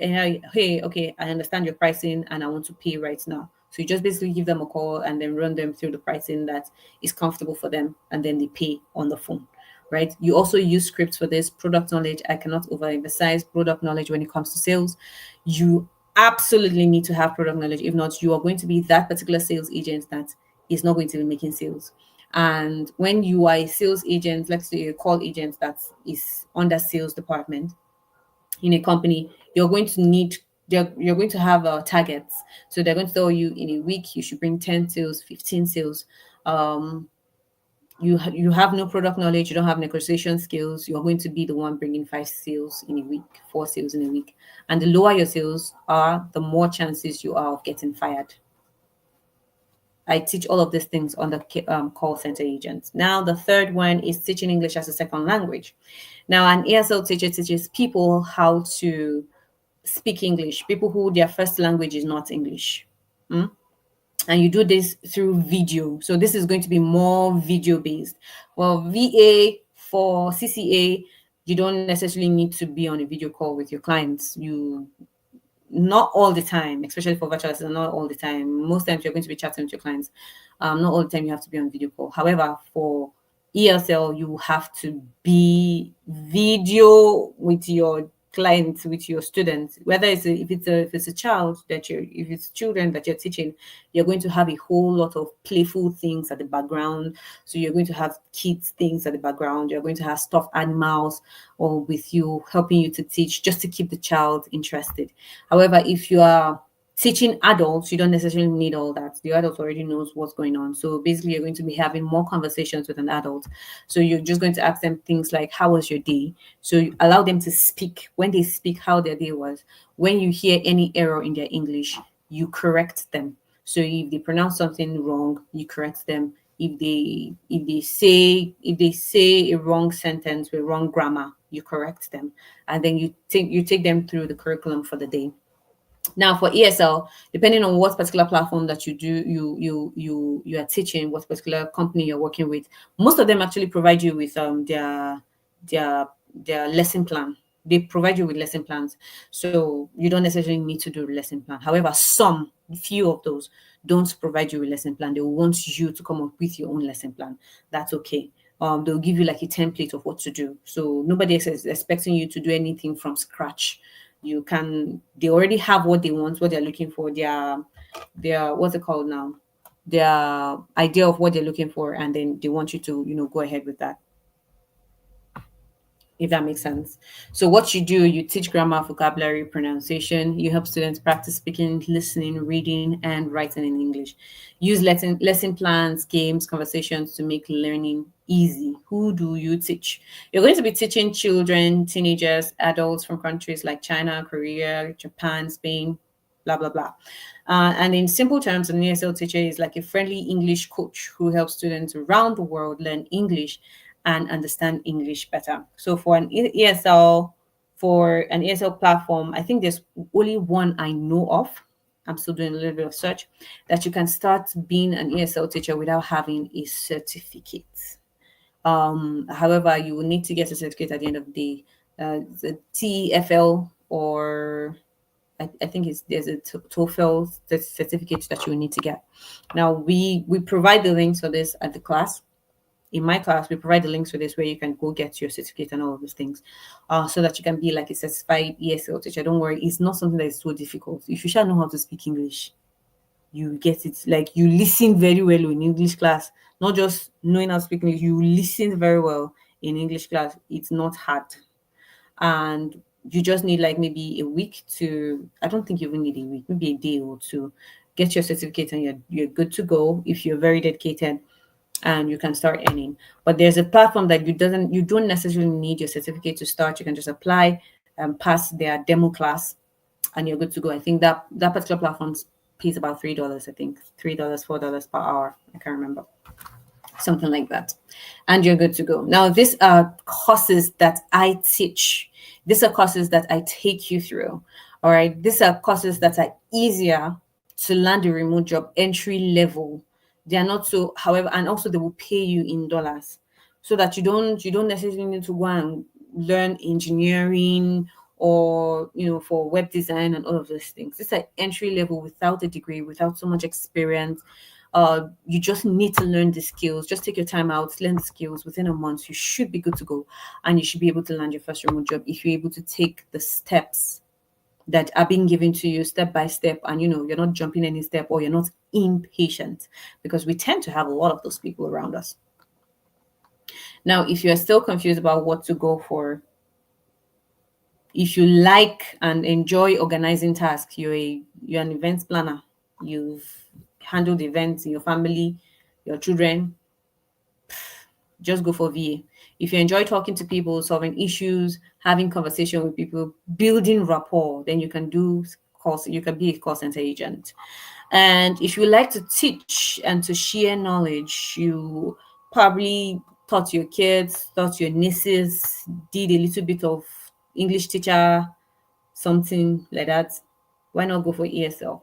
hey, okay, I understand your pricing and I want to pay right now. So you just basically give them a call and then run them through the pricing that is comfortable for them, and then they pay on the phone. Right? You also use scripts for this. Product knowledge, I cannot overemphasize product knowledge when it comes to sales. You absolutely need to have product knowledge. If not, you are going to be that particular sales agent that is not going to be making sales. And when you are a sales agent, let's say a call agent that is under sales department in a company, you're going to need you're going to have targets. So they're going to tell you in a week you should bring 10 sales, 15 sales. You have no product knowledge, you don't have negotiation skills, you're going to be the one bringing 5 sales in a week, 4 sales in a week. And the lower your sales are, the more chances you are of getting fired. I teach all of these things on the call center agents. Now, the third one is teaching English as a second language. Now, an ESL teacher teaches people how to speak English, people who their first language is not English. And you do this through video. So this is going to be more video based. Well, VA for CCA, you don't necessarily need to be on a video call with your clients. Not all the time, especially for virtual assistants, not all the time. Most times you're going to be chatting with your clients. Not all the time you have to be on video call. However, for ESL, you have to be video with your clients, with your students. Whether if it's a child that if it's children that you're teaching, you're going to have a whole lot of playful things at the background. So you're going to have kids things at the background. You're going to have stuffed animals or with you, helping you to teach, just to keep the child interested. However, if you are teaching adults, you don't necessarily need all that. The adult already knows what's going on. So basically, you're going to be having more conversations with an adult. So you're just going to ask them things like, how was your day? So you allow them to speak. When they speak, how their day was. When you hear any error in their English, you correct them. So if they pronounce something wrong, you correct them. If they say a wrong sentence with wrong grammar, you correct them. And then you take them through the curriculum for the day. Now for ESL, depending on what particular platform that you are teaching, what particular company you're working with, most of them actually provide you with their lesson plan. They provide you with lesson plans, so you don't necessarily need to do a lesson plan. However, few of those don't provide you with lesson plan. They want you to come up with your own lesson plan. That's okay. They'll give you like a template of what to do. So nobody is expecting you to do anything from scratch. They already have what they want, what they're looking for, their what's it called now, their idea of what they're looking for, and then they want you to go ahead with that, if that makes sense. So what you do, you teach grammar, vocabulary, pronunciation. You help students practice speaking, listening, reading, and writing in English. Use lesson plans, games, conversations to make learning easy. Who do you teach? You're going to be teaching children, teenagers, adults from countries like China, Korea, Japan, Spain, blah, blah, blah. And in simple terms, an ESL teacher is like a friendly English coach who helps students around the world learn English and understand English better. So for an ESL platform, I think there's only one I know of. I'm still doing a little bit of search, that you can start being an ESL teacher without having a certificate. However, you will need to get a certificate at the end of the day. The TEFL, or I think there's a TOEFL certificate that you will need to get. Now we provide the links for this at the class. In my class, we provide the links for this where you can go get your certificate and all of those things, so that you can be like a certified ESL teacher. Don't worry, it's not something that is so difficult. If you shall know how to speak English, you get it. Like, you listen very well in English class, not just knowing how to speak English. You listen very well in English class. It's not hard, and you just need like maybe a week to. I don't think you even need a week, maybe a day or two. Get your certificate and you're good to go if you're very dedicated, and you can start earning. But there's a platform that you don't necessarily need your certificate to start. You can just apply and pass their demo class, and you're good to go. I think that particular platform pays about $3. I think $3, $4 per hour. I can't remember. something like that, and you're good to go. Now, these are courses that I teach. These are courses that I take you through. All right, these are courses that are easier to land a remote job, entry level. They are not so, however, and also they will pay you in dollars, so that you don't necessarily need to go and learn engineering, or for web design and all of those things. These are entry level, without a degree, without so much experience. You just need to learn the skills. Just take your time out, learn the skills. Within a month, you should be good to go, and you should be able to land your first remote job if you're able to take the steps that are being given to you step by step, and you're not jumping any step, or you're not impatient, because we tend to have a lot of those people around us. Now, if you're still confused about what to go for, if you like and enjoy organizing tasks, you're an events planner, you've handled events in your family, your children, just go for VA. If you enjoy talking to people, solving issues, having conversation with people, building rapport, then you can you can be a call center agent. And if you like to teach and to share knowledge, you probably taught your kids, taught your nieces, did a little bit of English teacher, something like that. Why not go for ESL?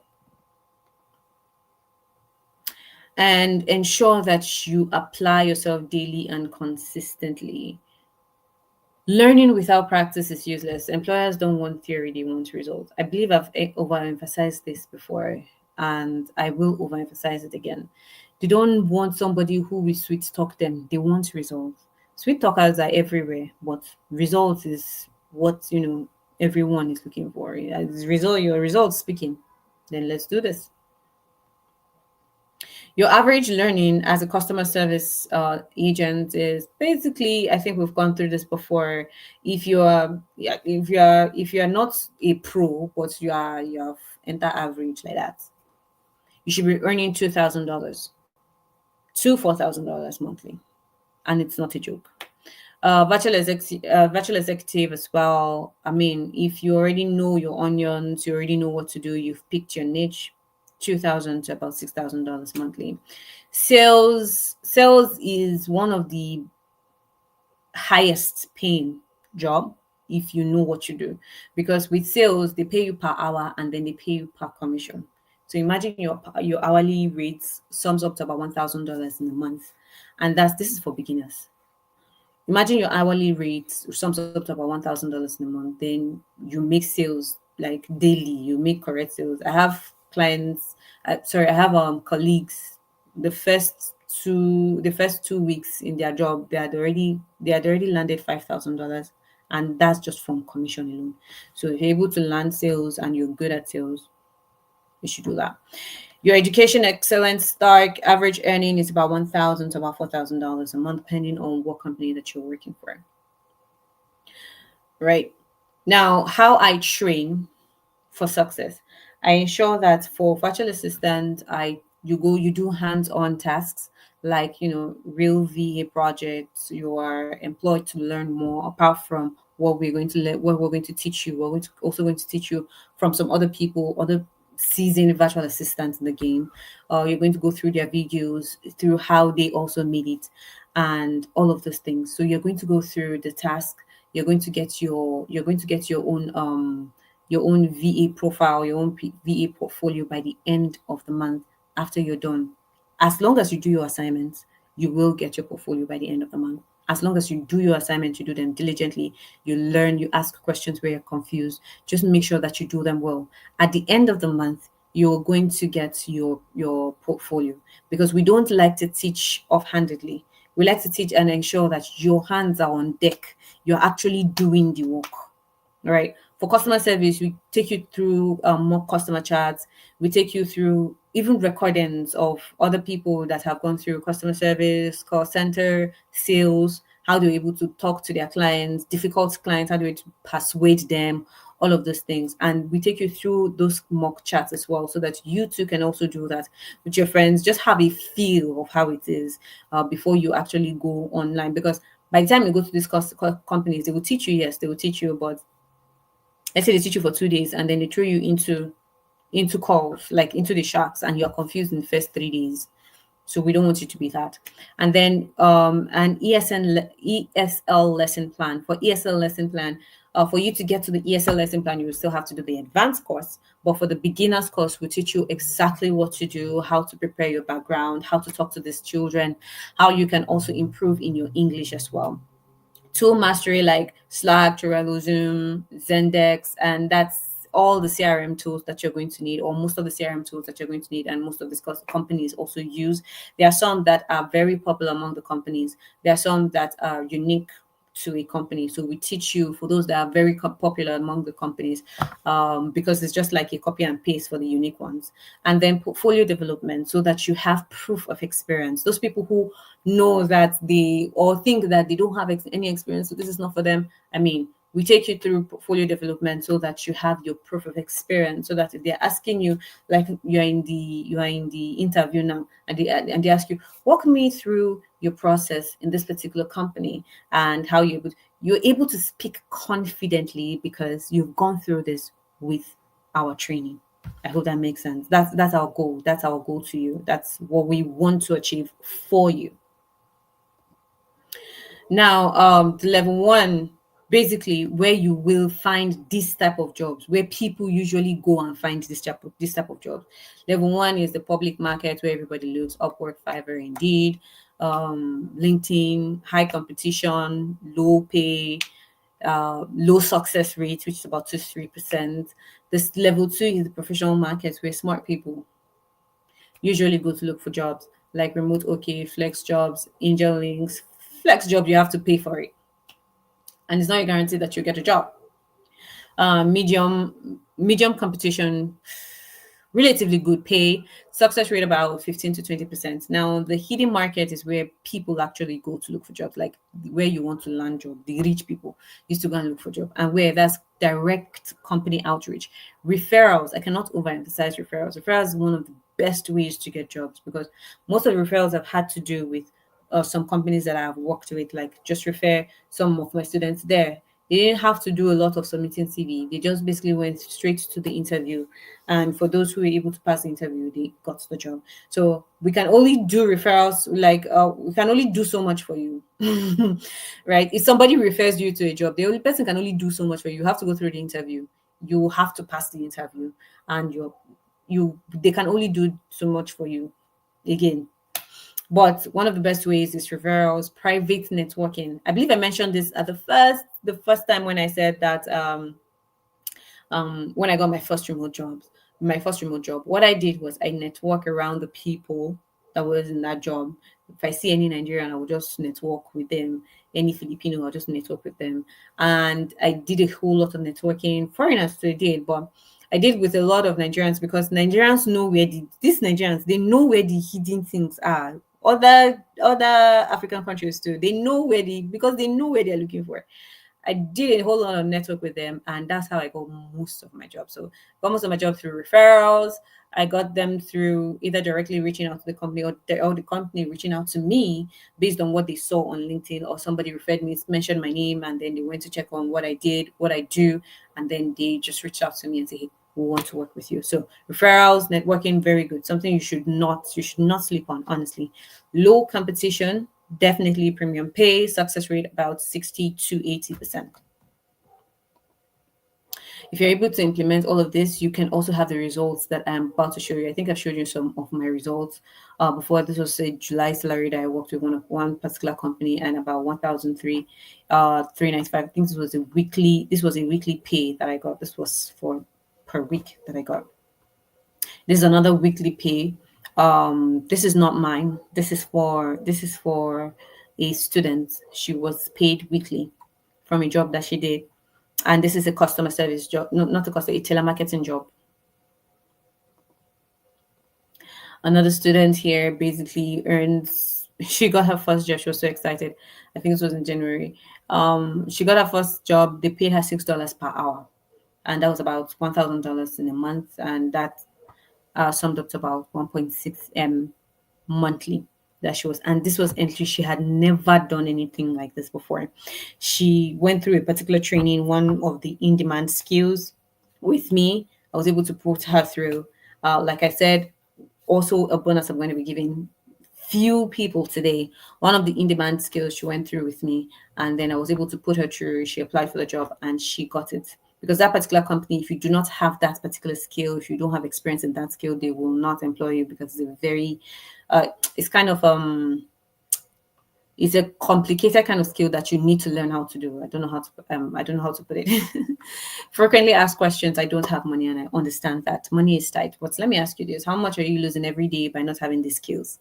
And ensure that you apply yourself daily and consistently. Learning without practice is useless. Employers don't want theory, they want results. I believe I've overemphasized this before, and I will overemphasize it again. They don't want somebody who will sweet talk them, they want results. Sweet talkers are everywhere, but results is what everyone is looking for. As your results speaking, then let's do this. Your average learning as a customer service agent is basically, I think we've gone through this before. If you're yeah, if you're not a pro, but you have enter average like that, you should be earning $2,000 to $4,000 monthly, and it's not a joke. Virtual executive as well. I mean, if you already know your onions, you already know what to do, you've picked your niche, 2,000 to about $6,000 monthly. Sales is one of the highest paying job if you know what you do, because with sales they pay you per hour and then they pay you per commission. So imagine your hourly rates sums up to about $1,000 in a month, and this is for beginners. Imagine your hourly rate sums up to about $1,000 in a month. Then you make sales like daily. You make correct sales. I have clients. I have colleagues. The first 2 weeks in their job, they had already landed $5,000, and that's just from commission alone. So if you're able to land sales and you're good at sales, you should do that. Your education excellence start average earning is about $1,000 to about $4,000 a month, depending on what company that you're working for. Right now, how I train for success, I ensure that for virtual assistant, you do hands-on tasks like real VA projects. You are employed to learn more apart from what we're going to teach you. Also going to teach you from some other people, other seasoned virtual assistants in the game. You're going to go through their videos, through how they also made it, and all of those things. So you're going to go through the task. You're going to get your own VA profile, your own VA portfolio by the end of the month after you're done. As long as you do your assignments, you will get your portfolio by the end of the month. As long as you do your assignments, you do them diligently, you learn, you ask questions where you're confused, just make sure that you do them well. At the end of the month, you're going to get your portfolio, because we don't like to teach offhandedly. We like to teach and ensure that your hands are on deck. You're actually doing the work. All right. For customer service, we take you through more customer chats. We take you through even recordings of other people that have gone through customer service, call center, sales, how they're able to talk to their clients, difficult clients, how they persuade them, all of those things. And we take you through those mock chats as well, so that you too can also do that with your friends. Just have a feel of how it is before you actually go online. Because by the time you go to these companies, they will teach you, yes, they will teach you, but let's say they teach you for 2 days and then they throw you into calls, like into the sharks, and you're confused in the first 3 days. So we don't want you to be that. And then an ESL lesson plan. For ESL lesson plan, for you to get to the ESL lesson plan, you will still have to do the advanced course. But for the beginners course, we teach you exactly what to do, how to prepare your background, how to talk to these children, how you can also improve in your English as well. Tool mastery like Slack, Trello, Zoom, Zendex, and that's all the CRM tools that you're going to need, or most of the CRM tools that you're going to need, and most of these companies also use. There are some that are very popular among the companies. There are some that are unique to a company. So we teach you for those that are very popular among the companies, because it's just like a copy and paste for the unique ones. And then portfolio development, so that you have proof of experience. Those people who know that they, or think that they don't have any experience, so this is not for them. I mean, we take you through portfolio development so that you have your proof of experience, so that if they're asking you, like you are in the interview now, and they ask you, walk me through your process in this particular company and how you're able to speak confidently because you've gone through this with our training. I hope that makes sense. That's our goal. That's our goal to you. That's what we want to achieve for you. Now, the level one, basically where you will find this type of jobs, where people usually go and find this type of jobs. Level one is the public market, where everybody looks: Upwork, Fiverr, Indeed, LinkedIn. High competition, low pay, low success rate, which is about 2 to 3%. This level two is the professional market, where smart people usually go to look for jobs, like Remote OK, Flex Jobs, Angel Links. Flex Job, you have to pay for it, and it's not a guarantee that you get a job. Medium competition, relatively good pay, success rate about 15 to 20%. Now, the hidden market is where people actually go to look for jobs, like where you want to land job. The rich people used to go and look for job, and where that's direct company outreach. Referrals, I cannot overemphasize referrals. Referrals is one of the best ways to get jobs, because most of the referrals have had to do with some companies that I've worked with, like Just Refer some of my students there. They didn't have to do a lot of submitting CV. They just basically went straight to the interview. And for those who were able to pass the interview, they got the job. So we can only do referrals, like we can only do so much for you. Right? If somebody refers you to a job, the only person can only do so much for you. You have to go through the interview. You have to pass the interview, and they can only do so much for you. Again, but one of the best ways is referrals, private networking. I believe I mentioned this at the first time when I said that when I got my first remote job. What I did was I network around the people that was in that job. If I see any Nigerian, I will just network with them. Any Filipino, I'll just network with them. And I did a whole lot of networking. Foreigners too did, but I did with a lot of Nigerians, because Nigerians know where these Nigerians, they know where the hidden things are. Other African countries too, they know because they know where they're looking for. I did a whole lot of network with them, and that's how I got most of my jobs. So, got most of my job through referrals. I got them through either directly reaching out to the company, or the company reaching out to me based on what they saw on LinkedIn, or somebody referred me, mentioned my name, and then they went to check on what I did, what I do, and then they just reached out to me and say, "Hey, we want to work with you." So referrals, networking, very good. Something you should not sleep on, honestly. Low competition, definitely premium pay, success rate about 60 to 80%. If you're able to implement all of this, you can also have the results that I'm about to show you. I think I've showed you some of my results before. This was a July salary that I worked with one particular company, and about 395. I think this was a weekly pay that I got. This was for per week that I got. This is another weekly pay. This is not mine. This is for a student. She was paid weekly from a job that she did, and this is a customer service job, not a telemarketing job. Another student here basically earns. She got her first job. She was so excited. I think this was in January. She got her first job. They paid her $6 per hour, and that was about $1,000 in a month, and that summed up to about 1.6 monthly that she was. And this was entry. She had never done anything like this before. She went through a particular training, one of the in-demand skills with me. I was able to put her through. Like I said, also a bonus I'm going to be giving few people today. One of the in-demand skills she went through with me, and then I was able to put her through. She applied for the job and she got it. Because that particular company, if you do not have that particular skill, if you don't have experience in that skill, they will not employ you because it's a very, it's kind of it's a complicated kind of skill that you need to learn how to do. I don't know how to put it. Frequently asked questions. I don't have money, and I understand that money is tight. But let me ask you this: how much are you losing every day by not having these skills?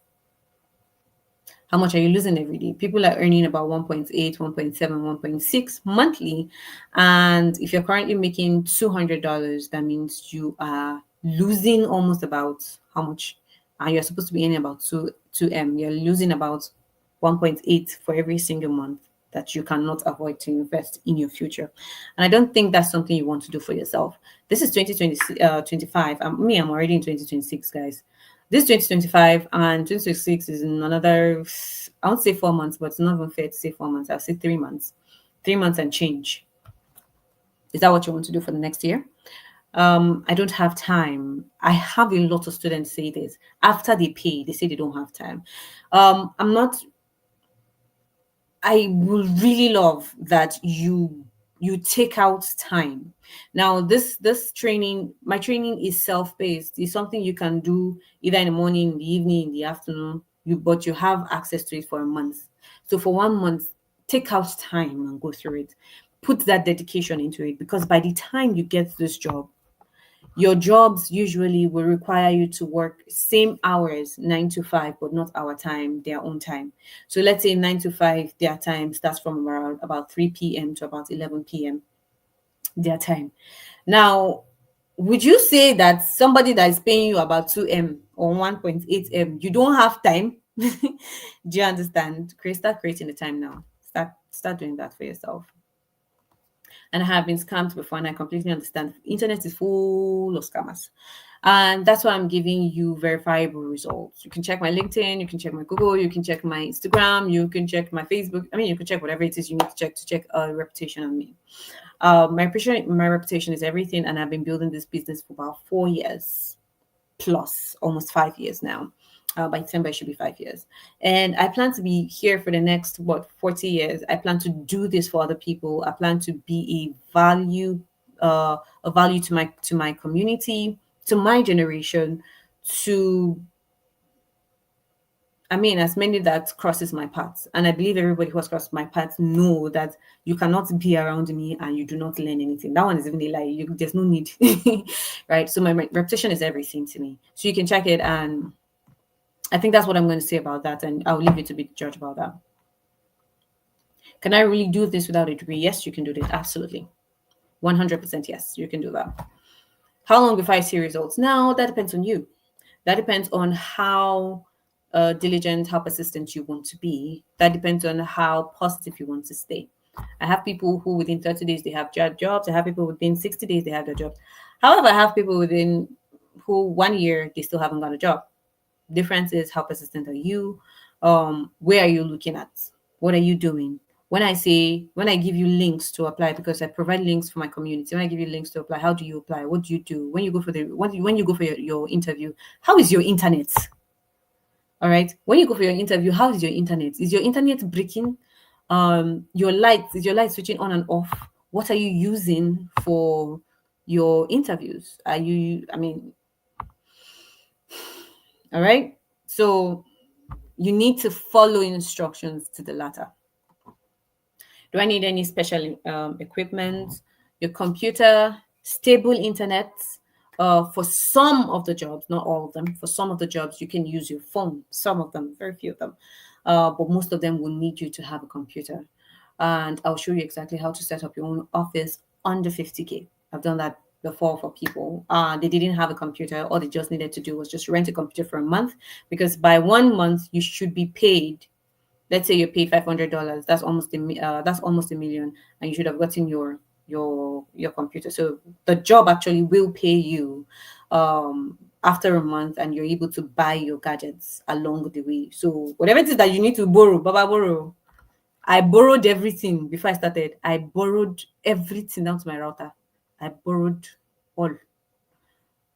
How much are you losing every day? People are earning about 1.8, 1.7, 1.6 monthly. And if you're currently making $200, that means you are losing almost about how much? And you're supposed to be earning about 2M. You're losing about 1.8 for every single month that you cannot avoid to invest in your future. And I don't think that's something you want to do for yourself. This is 2025. I'm already in 2026, guys. This 2025 and 2026 is in another, I won't say 4 months, but it's not even fair to say 4 months. I'll say 3 months. 3 months and change. Is that what you want to do for the next year? I don't have time. I have a lot of students say this. After they pay, they say they don't have time. I'm not I would really love that you take out time. Now, this training, my training is self-paced. It's something you can do either in the morning, in the evening, in the afternoon. But you have access to it for a month. So for 1 month, take out time and go through it. Put that dedication into it because by the time you get this job, your jobs usually will require you to work same hours, 9 to 5, but not our time, their own time. So let's say 9 to 5, their time starts from around about 3 p.m. to about 11 p.m. their time. Now, would you say that somebody that is paying you about 2M or 1.8M, you don't have time? Do you understand? Start creating the time now. Start doing that for yourself. And I have been scammed before, and I completely understand. Internet is full of scammers, and that's why I'm giving you verifiable results. You can check my LinkedIn, you can check my Google, you can check my Instagram, you can check my Facebook. I mean, you can check whatever it is you need to check a reputation on me. My reputation is everything, and I've been building this business for about 4 years plus, almost 5 years now. By December, it should be 5 years. And I plan to be here for the next, 40 years. I plan to do this for other people. I plan to be a value to my community, to my generation, to, I mean, as many that crosses my path. And I believe everybody who has crossed my path know that you cannot be around me and you do not learn anything. That one is even a lie. There's no need, right? So my reputation is everything to me. So you can check it, and I think that's what I'm going to say about that, and I'll leave you to be the judge about that. Can I really do this without a degree? Yes, you can do this. Absolutely. 100% yes, you can do that. How long before I see results? Now, that depends on you. That depends on how diligent, how persistent you want to be. That depends on how positive you want to stay. I have people who within 30 days they have jobs. I have people within 60 days they have their jobs. However, I have people within who 1 year they still haven't got a job. Difference is how persistent are you? Where are you looking at? What are you doing? When I give you links to apply, because I provide links for my community. When I give you links to apply, how do you apply? What do you do when you go for your interview? How is your internet? All right. When you go for your interview, how is your internet? Is your internet breaking? Is your light switching on and off? What are you using for your interviews? All right. So you need to follow instructions to the latter. Do I need any special equipment? Your computer, stable internet. For some of the jobs, not all of them, for some of the jobs, you can use your phone. Some of them, very few of them. But most of them will need you to have a computer. And I'll show you exactly how to set up your own office under 50K. I've done that before for people. They didn't have a computer. All they just needed to do was just rent a computer for a month, because by 1 month, you should be paid. Let's say you pay $500. That's almost a million, and you should have gotten your computer. So the job actually will pay you after a month, and you're able to buy your gadgets along the way. So whatever it is that you need to borrow, Baba borrow. I borrowed everything before I started. I borrowed everything down to my router. I borrowed all.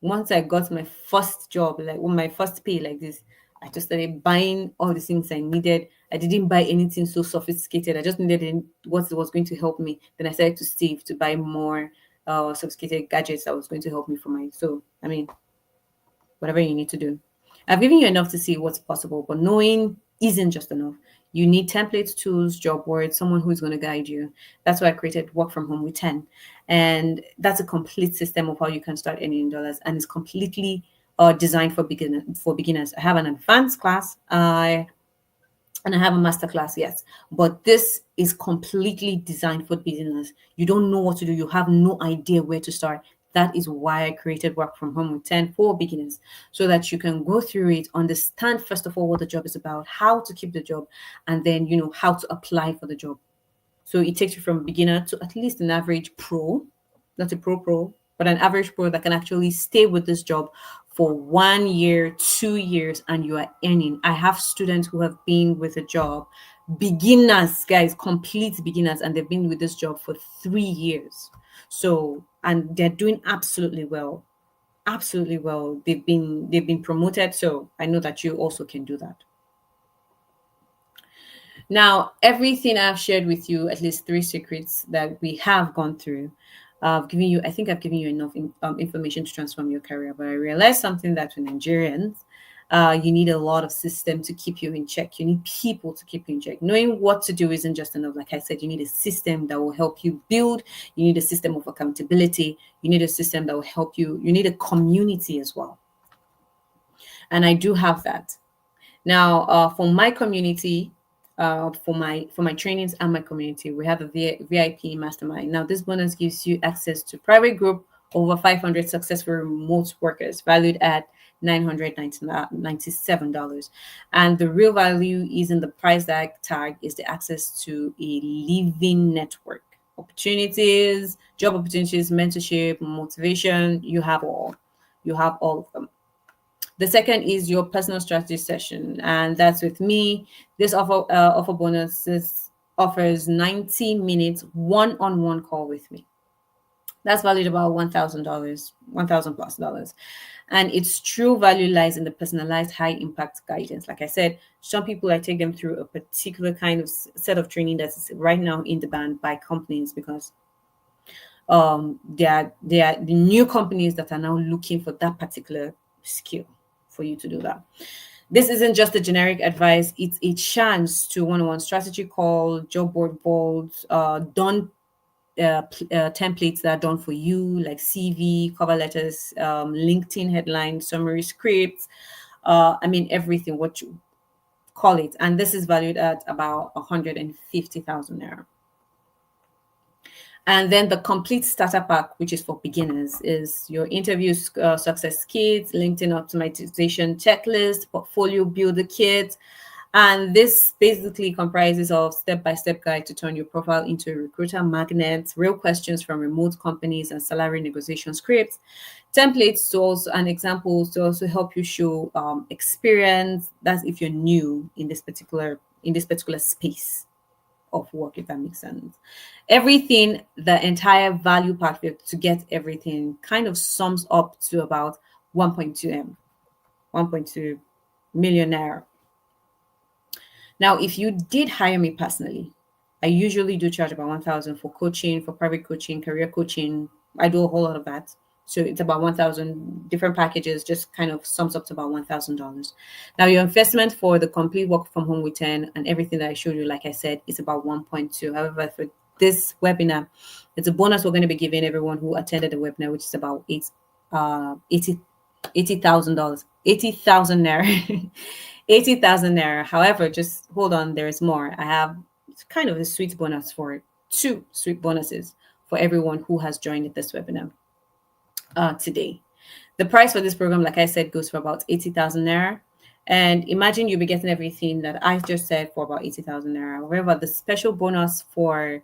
Once I got my first job, like my first pay like this, I just started buying all the things I needed. I didn't buy anything so sophisticated. I just needed what was going to help me. Then I started to save to buy more sophisticated gadgets that was going to help me for my. So, I mean, whatever you need to do. I've given you enough to see what's possible, but knowing isn't just enough. You need templates, tools, job boards, someone who's going to guide you. That's why I created Work From Home with 10. And that's a complete system of how you can start earning dollars. And it's completely designed for beginners. I have an advanced class. And I have a master class, yes. But this is completely designed for beginners. You don't know what to do. You have no idea where to start. That is why I created Work From Home with 10 for beginners, so that you can go through it, understand, first of all, what the job is about, how to keep the job, and then, how to apply for the job. So it takes you from beginner to at least an average pro, not a pro, but an average pro that can actually stay with this job for 1 year, 2 years, and you are earning. I have students who have been with a job, beginners, guys, complete beginners, and they've been with this job for 3 years. So, and they're doing absolutely well. Absolutely well. They've been promoted. So I know that you also can do that. Now, everything I've shared with you, at least three secrets that we have gone through, I think I've given you enough information to transform your career. But I realized something that for Nigerians, you need a lot of system to keep you in check. You need people to keep you in check. Knowing what to do isn't just enough. Like I said, you need a system that will help you build. You need a system of accountability. You need a system that will help you. You need a community as well. And I do have that. Now, for my community, for my trainings and my community, we have a VIP mastermind. Now, this bonus gives you access to private group over 500 successful remote workers, valued at $997. And the real value is in the price tag is the access to a living network, opportunities, job opportunities, mentorship, motivation. You have all of them. The second is your personal strategy session, and that's with me. This offer bonuses offers 90 minutes one-on-one call with me. That's valued about $1,000, $1,000+. And its true value lies in the personalized high impact guidance. Like I said, some people, I take them through a particular kind of set of training that's right now in demand by companies, because they are the new companies that are now looking for that particular skill for you to do that. This isn't just a generic advice, it's a chance to one-on-one strategy call, job board boards, done templates that are done for you, like CV, cover letters, LinkedIn headlines, summary scripts. Everything, what you call it. And this is valued at about 150,000 naira. And then the complete starter pack, which is for beginners, is your interview success kit, LinkedIn optimization checklist, portfolio builder kit. And this basically comprises of step-by-step guide to turn your profile into a recruiter magnet, real questions from remote companies, and salary negotiation scripts, templates to also and examples to also help you show experience. That's if you're new in this particular space of work, if that makes sense. Everything, the entire value package to get everything kind of sums up to about 1.2 million naira. Now, if you did hire me personally, I usually do charge about 1,000 for coaching, for private coaching, career coaching. I do a whole lot of that. So it's about 1,000 different packages, just kind of sums up to about $1,000. Now, your investment for the complete Work From Home with 10 and everything that I showed you, like I said, is about 1.2. However, for this webinar, it's a bonus we're going to be giving everyone who attended the webinar, which is about $80,000, 80,000 naira. 80,000 naira. However, just hold on, there is more. I have kind of a sweet bonus for it. 2 sweet bonuses for everyone who has joined this webinar today. The price for this program, like I said, goes for about 80,000 naira. And imagine you'll be getting everything that I just said for about 80,000 naira. However, the special bonus for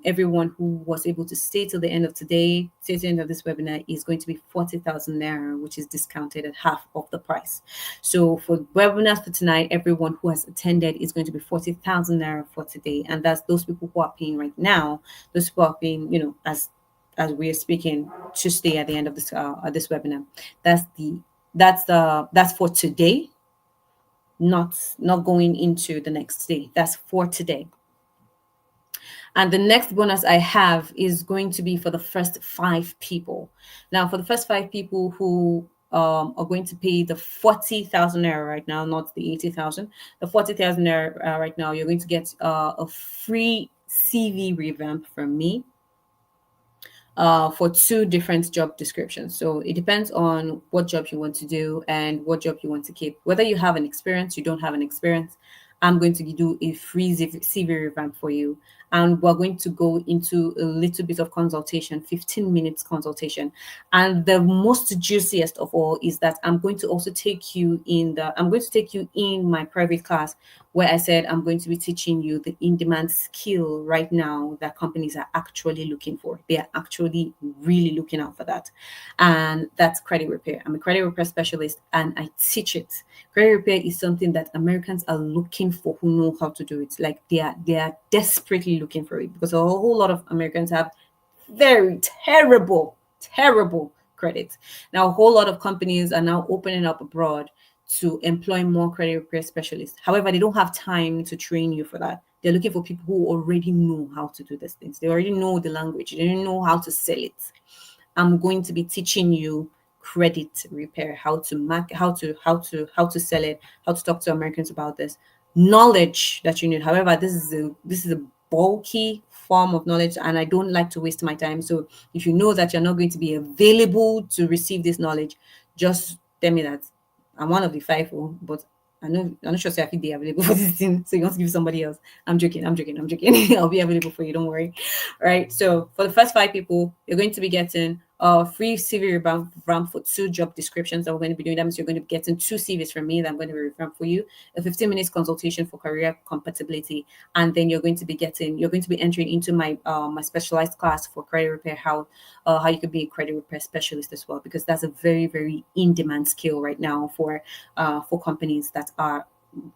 everyone who was able to stay till the end of today, stay till the end of this webinar, is going to be 40,000 naira, which is discounted at half of the price. So for webinars for tonight, everyone who has attended is going to be 40,000 naira for today. And that's those people who are paying right now. Those people are paying, as we are speaking, to stay at the end of this webinar. That's for today. not going into the next day. That's for today. And the next bonus I have is going to be for the first 5 people. Now, for the first 5 people who are going to pay the 40,000 naira right now, not the 80,000, the 40,000 naira right now, you're going to get a free CV revamp from me for 2 different job descriptions. So it depends on what job you want to do and what job you want to keep. Whether you have an experience, you don't have an experience, I'm going to do a free CV revamp for you. And we're going to go into a little bit of consultation, 15 minutes consultation. And the most juiciest of all is that I'm going to take you in my private class, where I said I'm going to be teaching you the in-demand skill right now that companies are actually looking for. They are actually really looking out for that. And that's credit repair. I'm a credit repair specialist and I teach it. Credit repair is something that Americans are looking for, who know how to do it. Like they are desperately looking for it, because a whole lot of Americans have very terrible credit. Now, a whole lot of companies are now opening up abroad to employ more credit repair specialists. However, they don't have time to train you for that. They're looking for people who already know how to do these things. They already know the language. They don't know how to sell it. I'm going to be teaching you credit repair, how to sell it, how to talk to Americans about this knowledge that you need. However, this is a bulky form of knowledge, and I don't like to waste my time. So if you know that you're not going to be available to receive this knowledge, just tell me that I'm one of the 5, but I'm not sure if be available for this thing. So you want to give somebody else. I'm joking. I'll be available for you. Don't worry. Right. So for the first 5 people, you're going to be getting a free CV revamp for 2 job descriptions that we're going to be doing. That means you're going to be getting 2 CVs from me that I'm going to be revamp for you, a 15 minutes consultation for career compatibility, and then you're going to be entering into my my specialized class for credit repair, how you could be a credit repair specialist as well, because that's a very in-demand skill right now for companies that are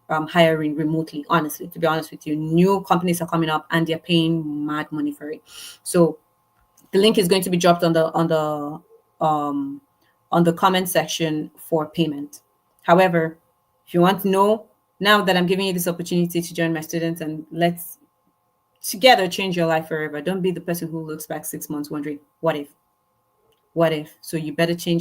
hiring remotely. Honestly, to be honest with you, new companies are coming up and they're paying mad money for it. So the link is going to be dropped on the comment section for payment. However, if you want to know, now that I'm giving you this opportunity to join my students and let's together change your life forever, don't be the person who looks back 6 months wondering, what if? So you better be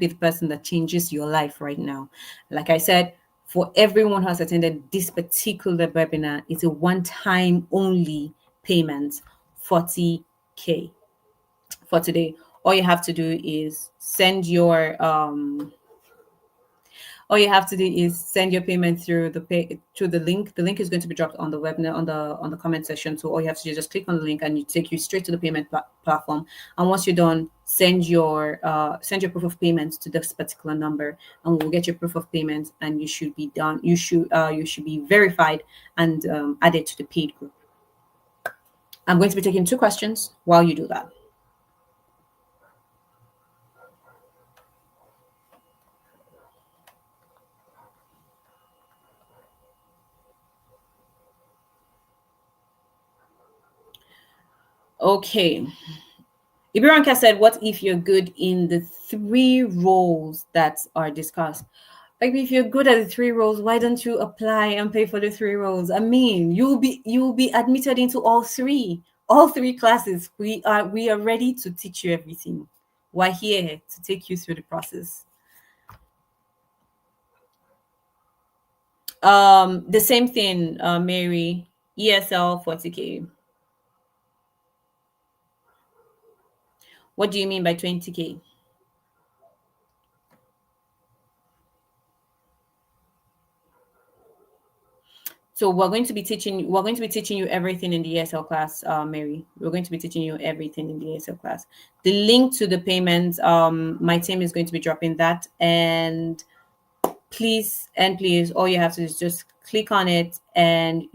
the person that changes your life right now. Like I said, for everyone who has attended this particular webinar, it's a one-time only payment, 40K for today. All you have to do is send your payment through the link. The link is going to be dropped on the webinar on the comment section. So all you have to do is just click on the link and it take you straight to the payment platform. And once you're done, send your proof of payment to this particular number, and we'll get your proof of payment, and you should be done. You should be verified and added to the paid group. I'm going to be taking 2 questions while you do that. Okay. Ibiranka said, what if you're good in the 3 roles that are discussed? Like, if you're good at the 3 roles, why don't you apply and pay for the 3 roles? I mean, you'll be admitted into all 3 classes. We are ready to teach you everything. We're here to take you through the process. The same thing, Mary, ESL 40K. What do you mean by 20K? So we're going to be teaching you everything in the ESL class, Mary. We're going to be teaching you everything in the ESL class. The link to the payments, my team is going to be dropping that. And please, all you have to do is just click on it, and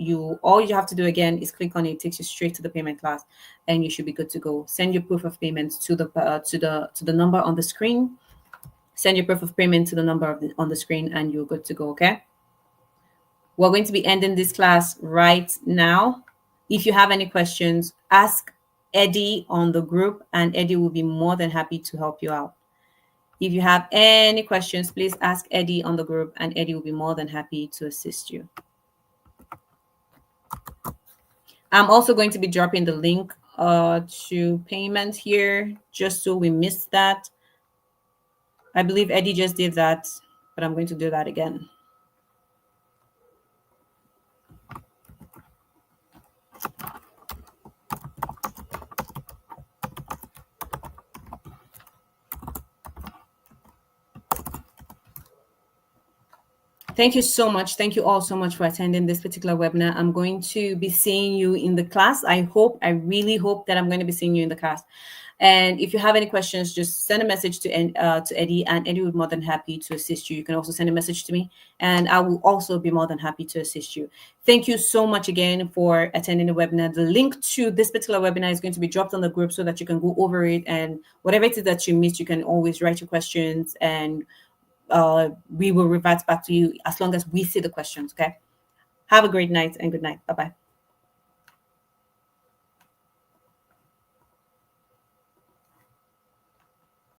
all you have to do again is click on it. It takes you straight to the payment class, and you should be good to go. Send your proof of payment to the number on the screen. Send your proof of payment to the number on the screen, and you're good to go. Okay. We're going to be ending this class right now. If you have any questions, ask Eddie on the group, and Eddie will be more than happy to help you out. If you have any questions, please ask Eddie on the group, and Eddie will be more than happy to assist you. I'm also going to be dropping the link to payment here, just so we miss that. I believe Eddie just did that, but I'm going to do that again. Thank you so much. Thank you all so much for attending this particular webinar. I'm going to be seeing you in the class. I really hope that I'm going to be seeing you in the class. And if you have any questions, just send a message to Eddie, and Eddie will be more than happy to assist you. You can also send a message to me, and I will also be more than happy to assist you. Thank you so much again for attending the webinar. The link to this particular webinar is going to be dropped on the group so that you can go over it, and whatever it is that you missed, you can always write your questions, and we will revert back to you as long as we see the questions. Okay. Have a great night and good night. Bye-bye.